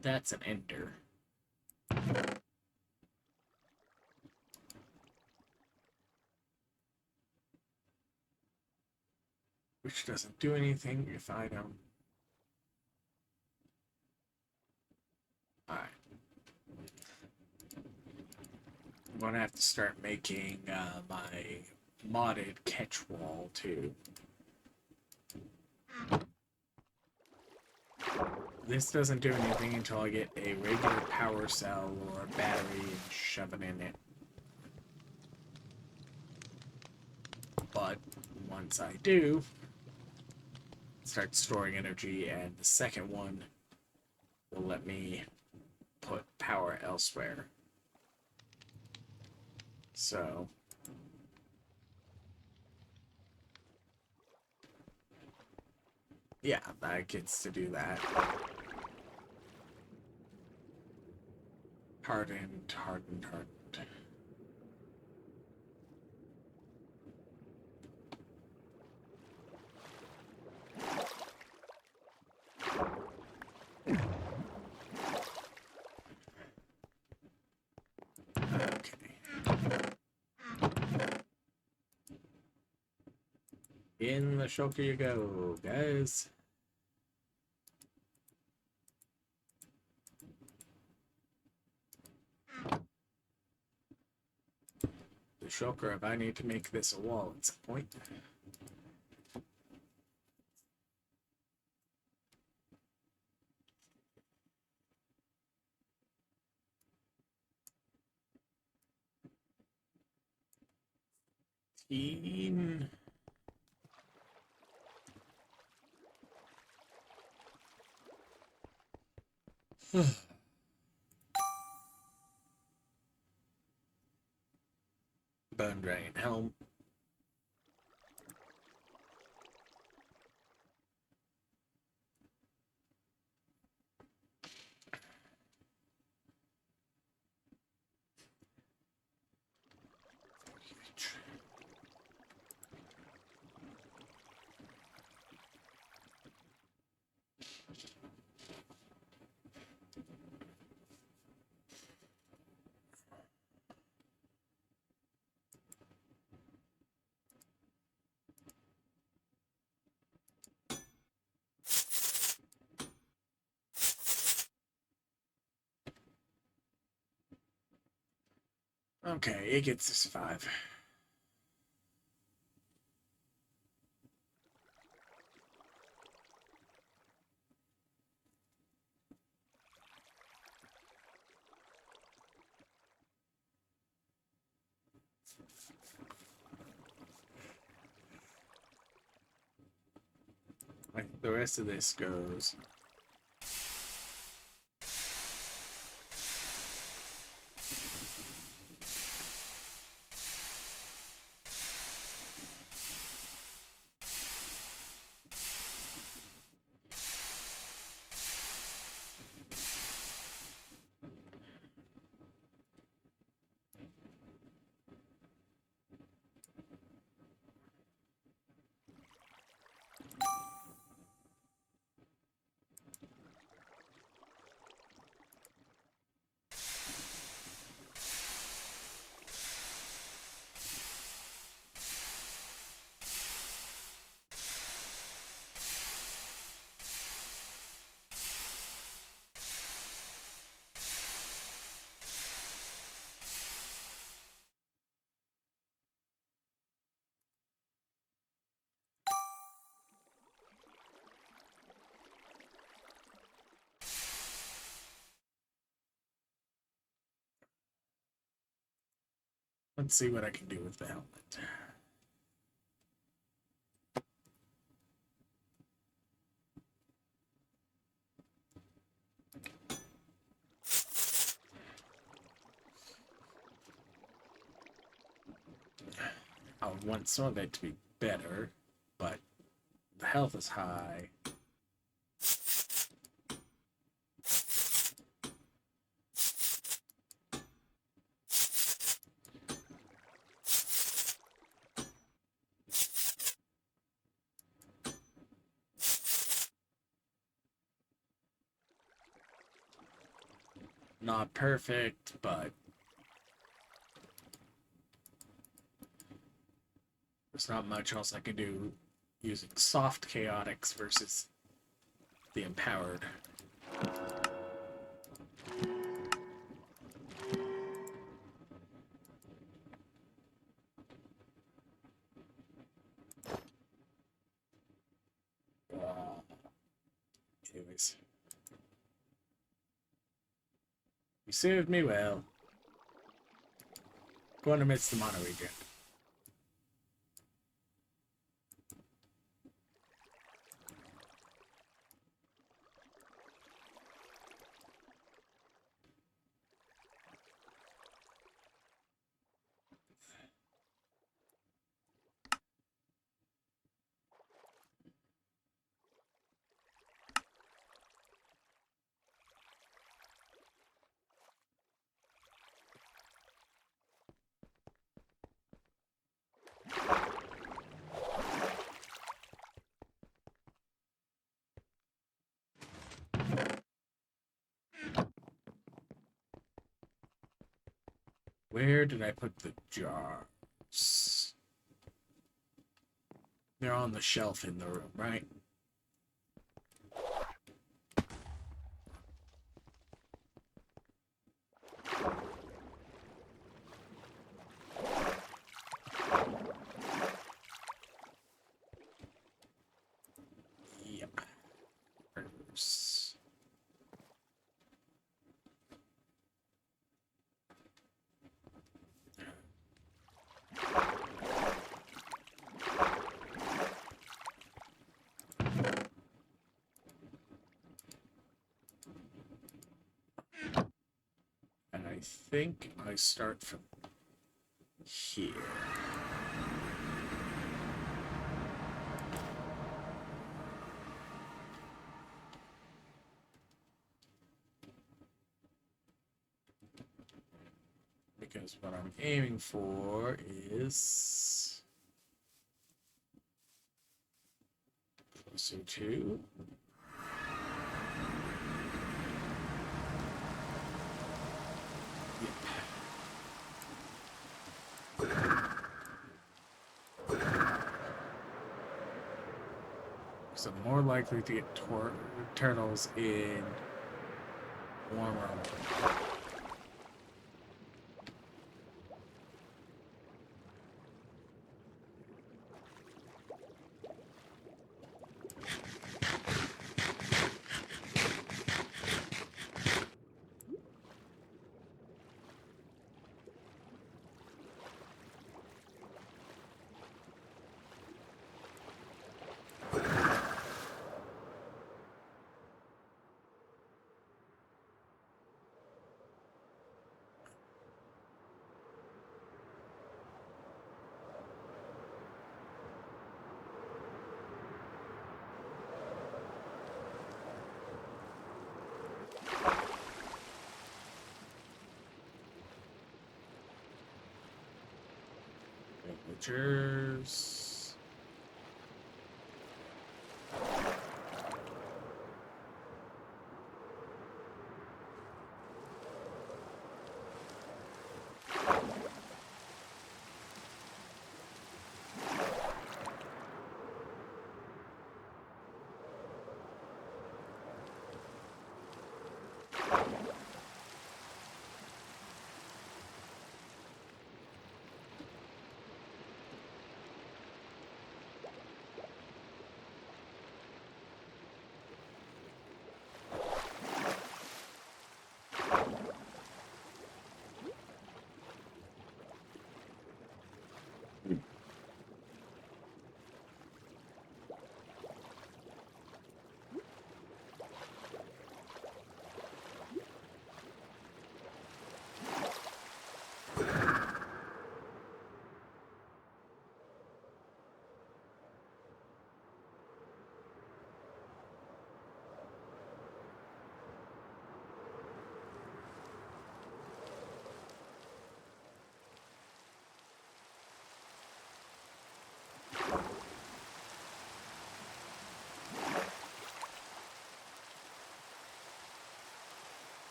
That's an ender. Which doesn't do anything if I don't. Alright. I'm gonna have to start making my modded catch wall too. This doesn't do anything until I get a regular power cell or a battery and shove it in it. But once I do, start storing energy, and the second one will let me put power elsewhere. So yeah, that gets to do that. Hardened. Okay. In the shulker you go, guys. The shulker if I need to make this a wall at some point. Bone Dragon Helm. Okay, it gets to survive. Like the rest of this goes. Let's see what I can do with the helmet. I would want some of it to be better, but the health is high. Not perfect, but there's not much else I can do using soft chaotics versus the empowered. Anyways. You served me well. Going amidst the mono region. Where did I put the jars? They're on the shelf in the room, right? Yep. Burgers. think I start from here. Because what I'm aiming for is closer to because I'm more likely to get turtles in warmer water. Temperatures.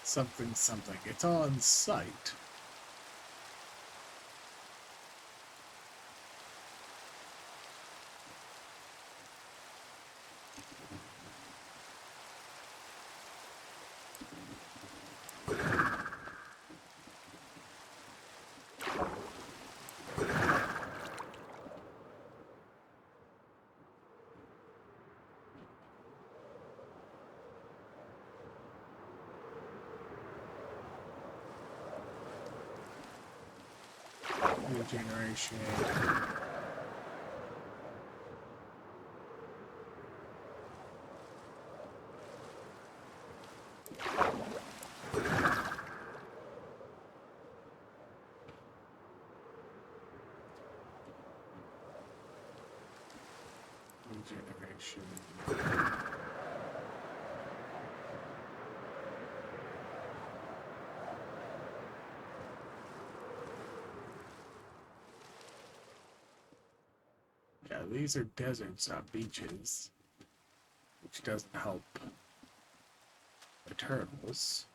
Something, something. It's on site. Regeneration. Regeneration. Yeah, these are deserts, not beaches, which doesn't help the turtles.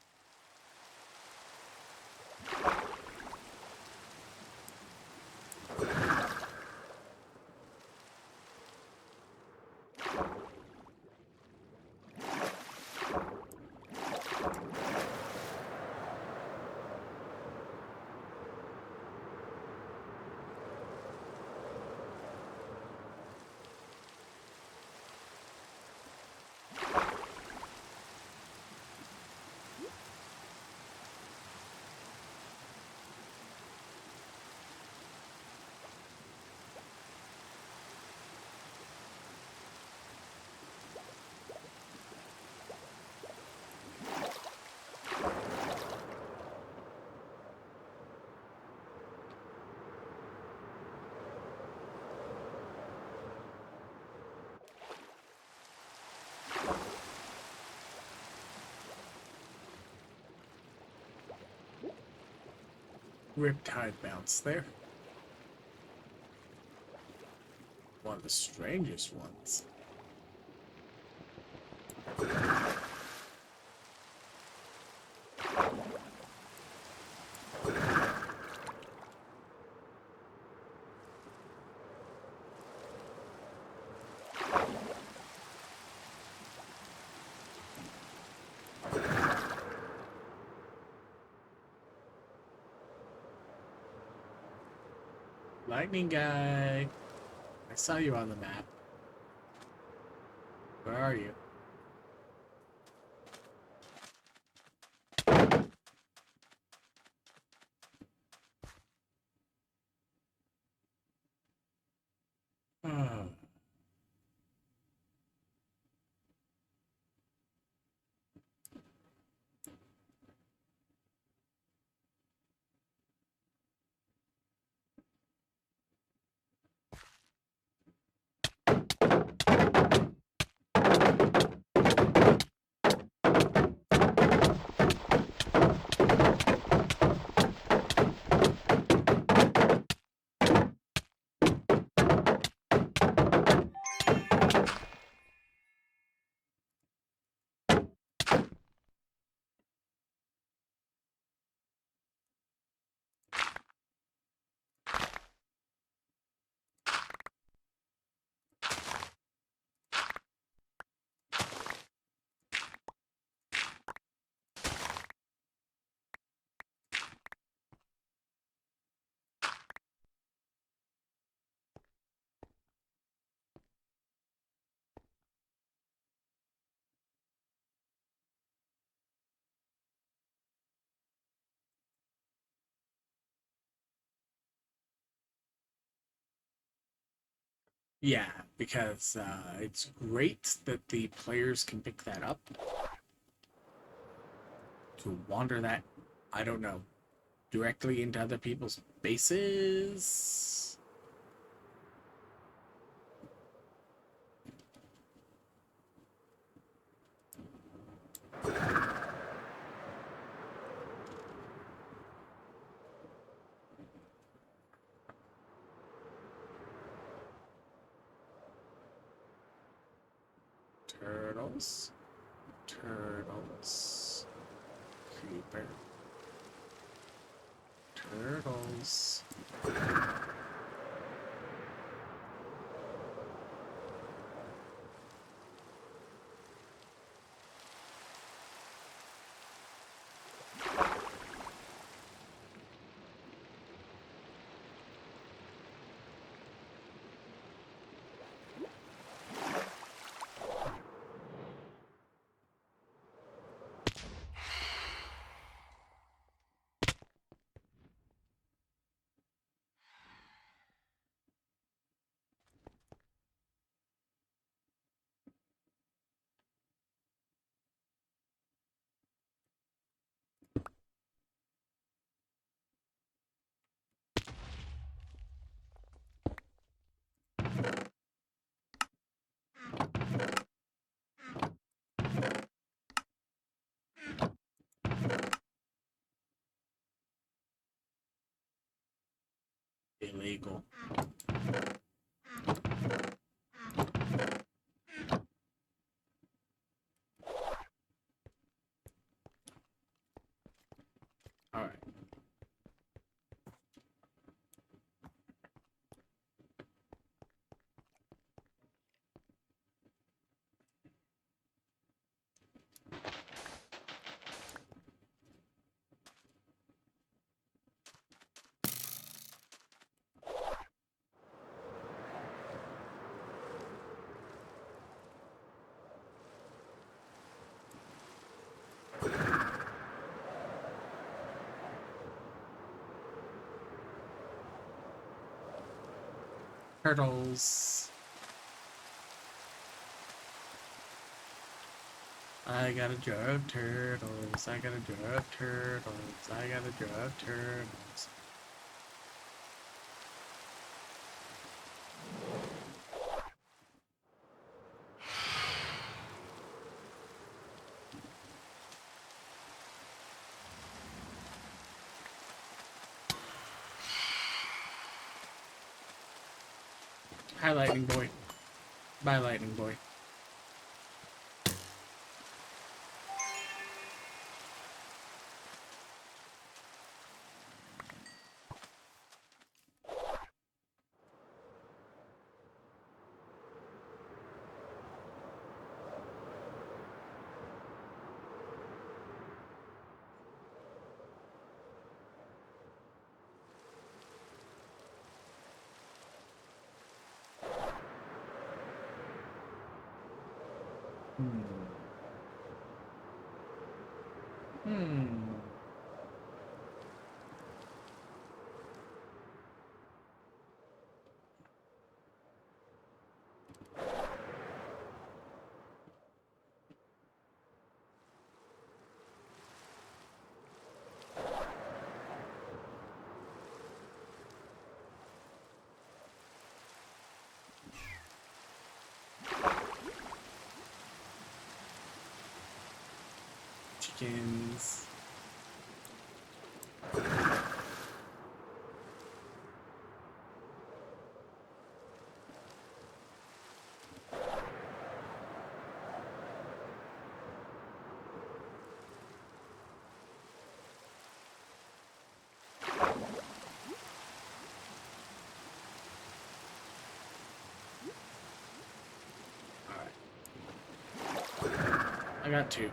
Riptide bounce there. One of the strangest ones. Lightning guy. I saw you on the map. Where are you? Oh. Yeah, because it's great that the players can pick that up to wander that, I don't know, directly into other people's bases. Turtles. Turtles. Creeper. Turtles. Illegal. Alright. Turtles. I got a jar of turtles. I got a jar of turtles. I got a jar of turtles. Hi, Lightning Boy. Bye, Lightning Boy. Hmm. Hmm. Chickens. I got two.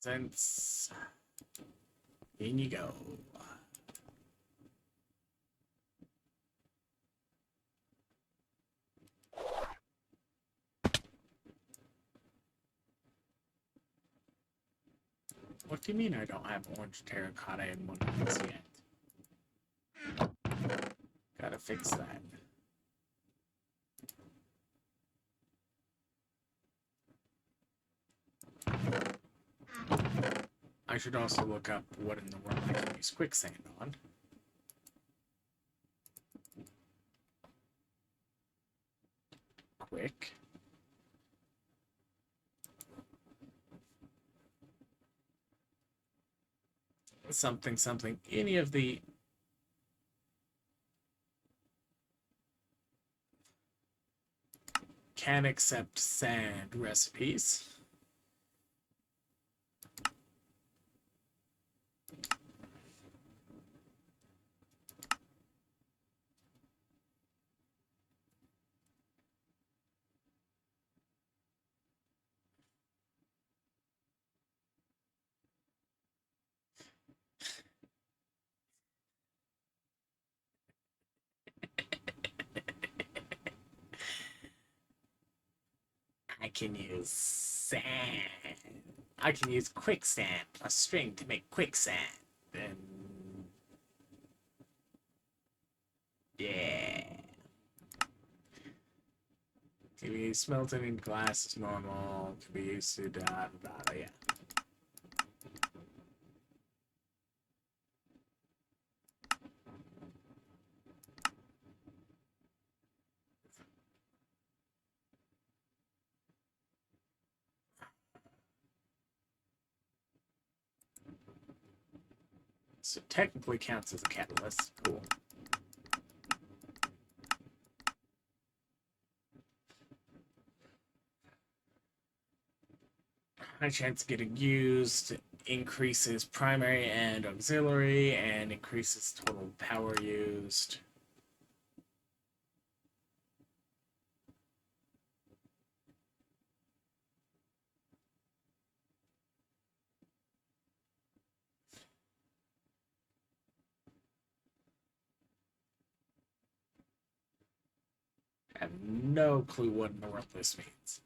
Since in you go. What do you mean I don't have orange terracotta in one of these yet? Gotta fix that. I should also look up what in the world I can use quicksand on. Quick. something something. Any of the can accept sand recipes. I can use sand. I can use quicksand plus string to make quicksand. And yeah. Can be smelted in glass is normal. Can be used to yeah. So technically counts as a catalyst. Cool. High chance of getting used increases primary and auxiliary and increases total power used. I have no clue what in the world this means.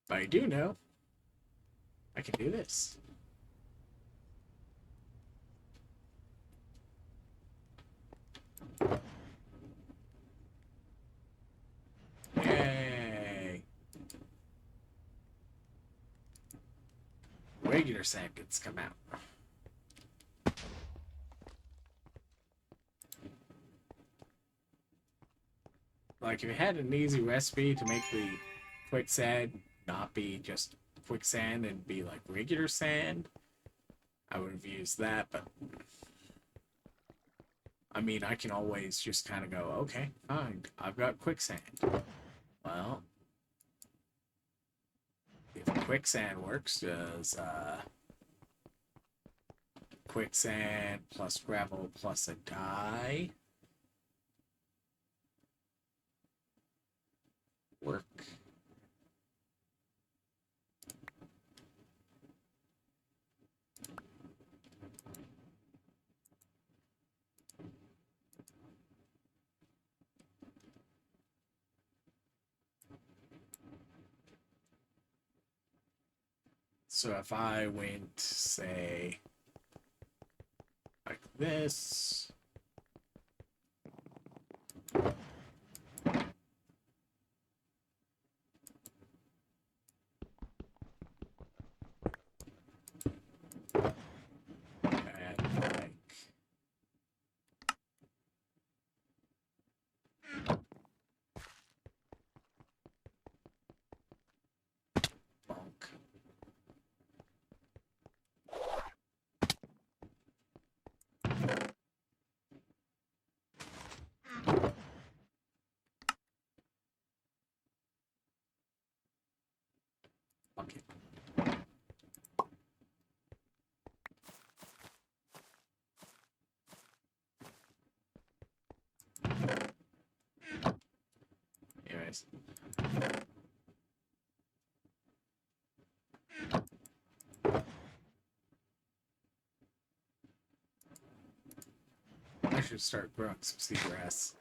But I do know I can do this. Yay! Regular sand gets come out. Like, if you had an easy recipe to make the quicksand not be just quicksand and be like regular sand, I would have used that, but I mean, I can always just kind of go, okay, fine, I've got quicksand. Well, if quicksand works, does quicksand plus gravel plus a dye work? So if I went, say, like this, and like bonk. Okay. Anyways. I should start growing some seagrass.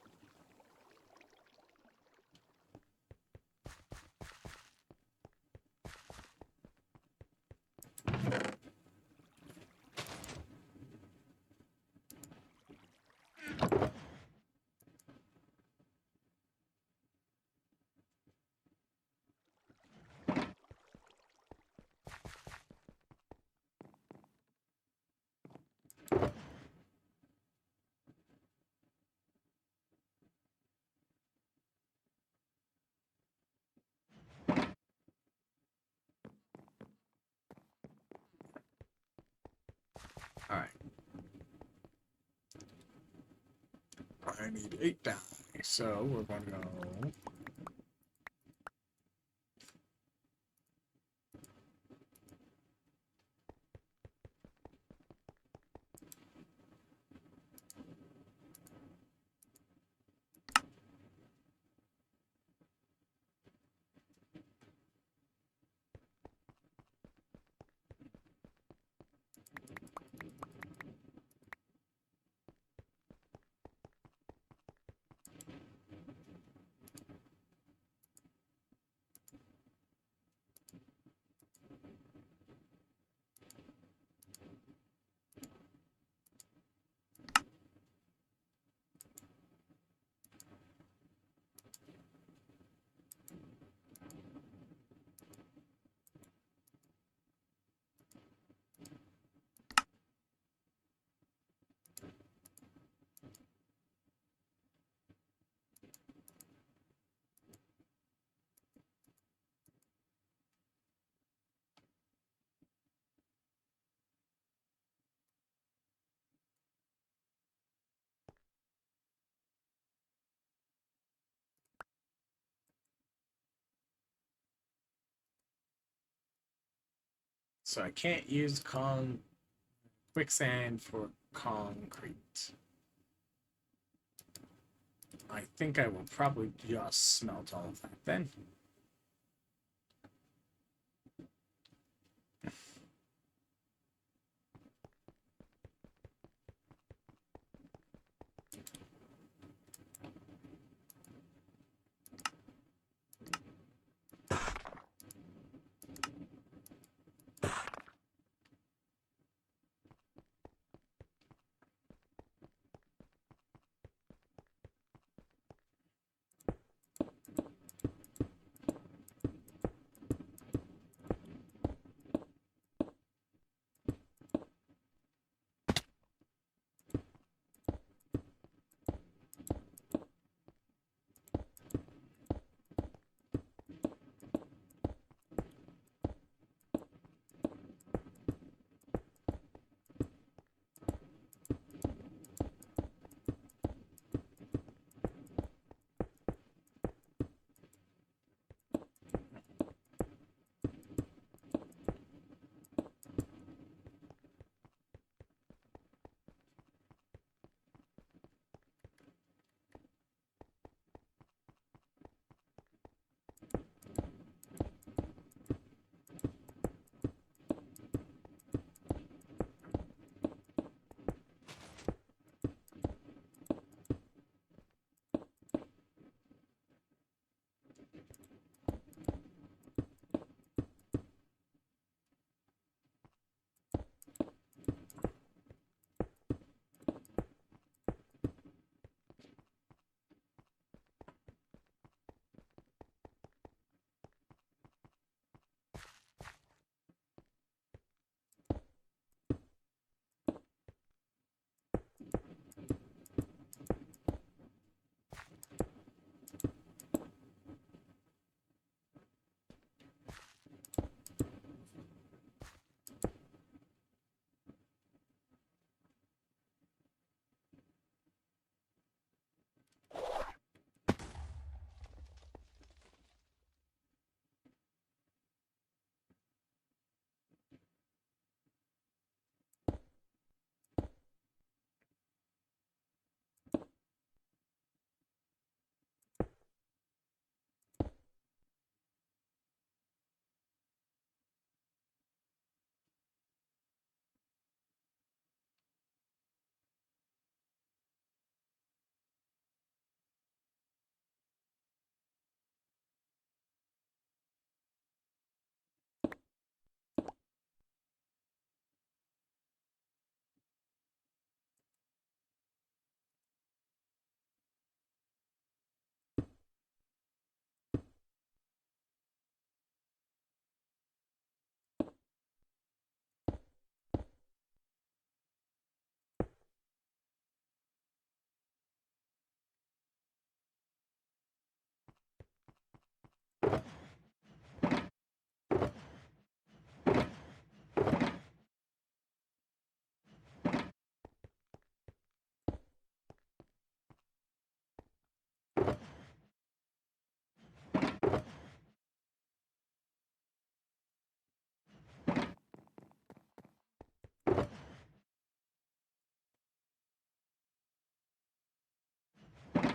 I need 8 dye, so we're going to go... So I can't use quicksand for concrete. I think I will probably just smelt all of that then.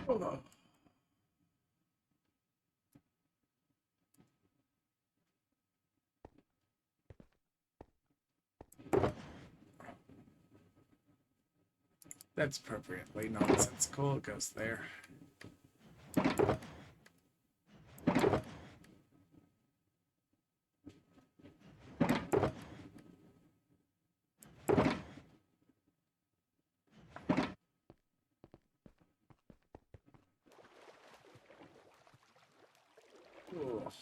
Oh. That's appropriately nonsensical. It goes there. Ugh.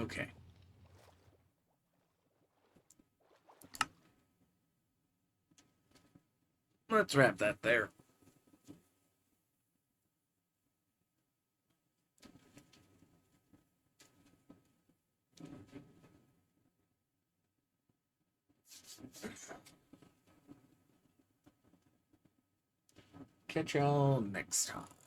Okay. Let's wrap that there. Catch y'all next time.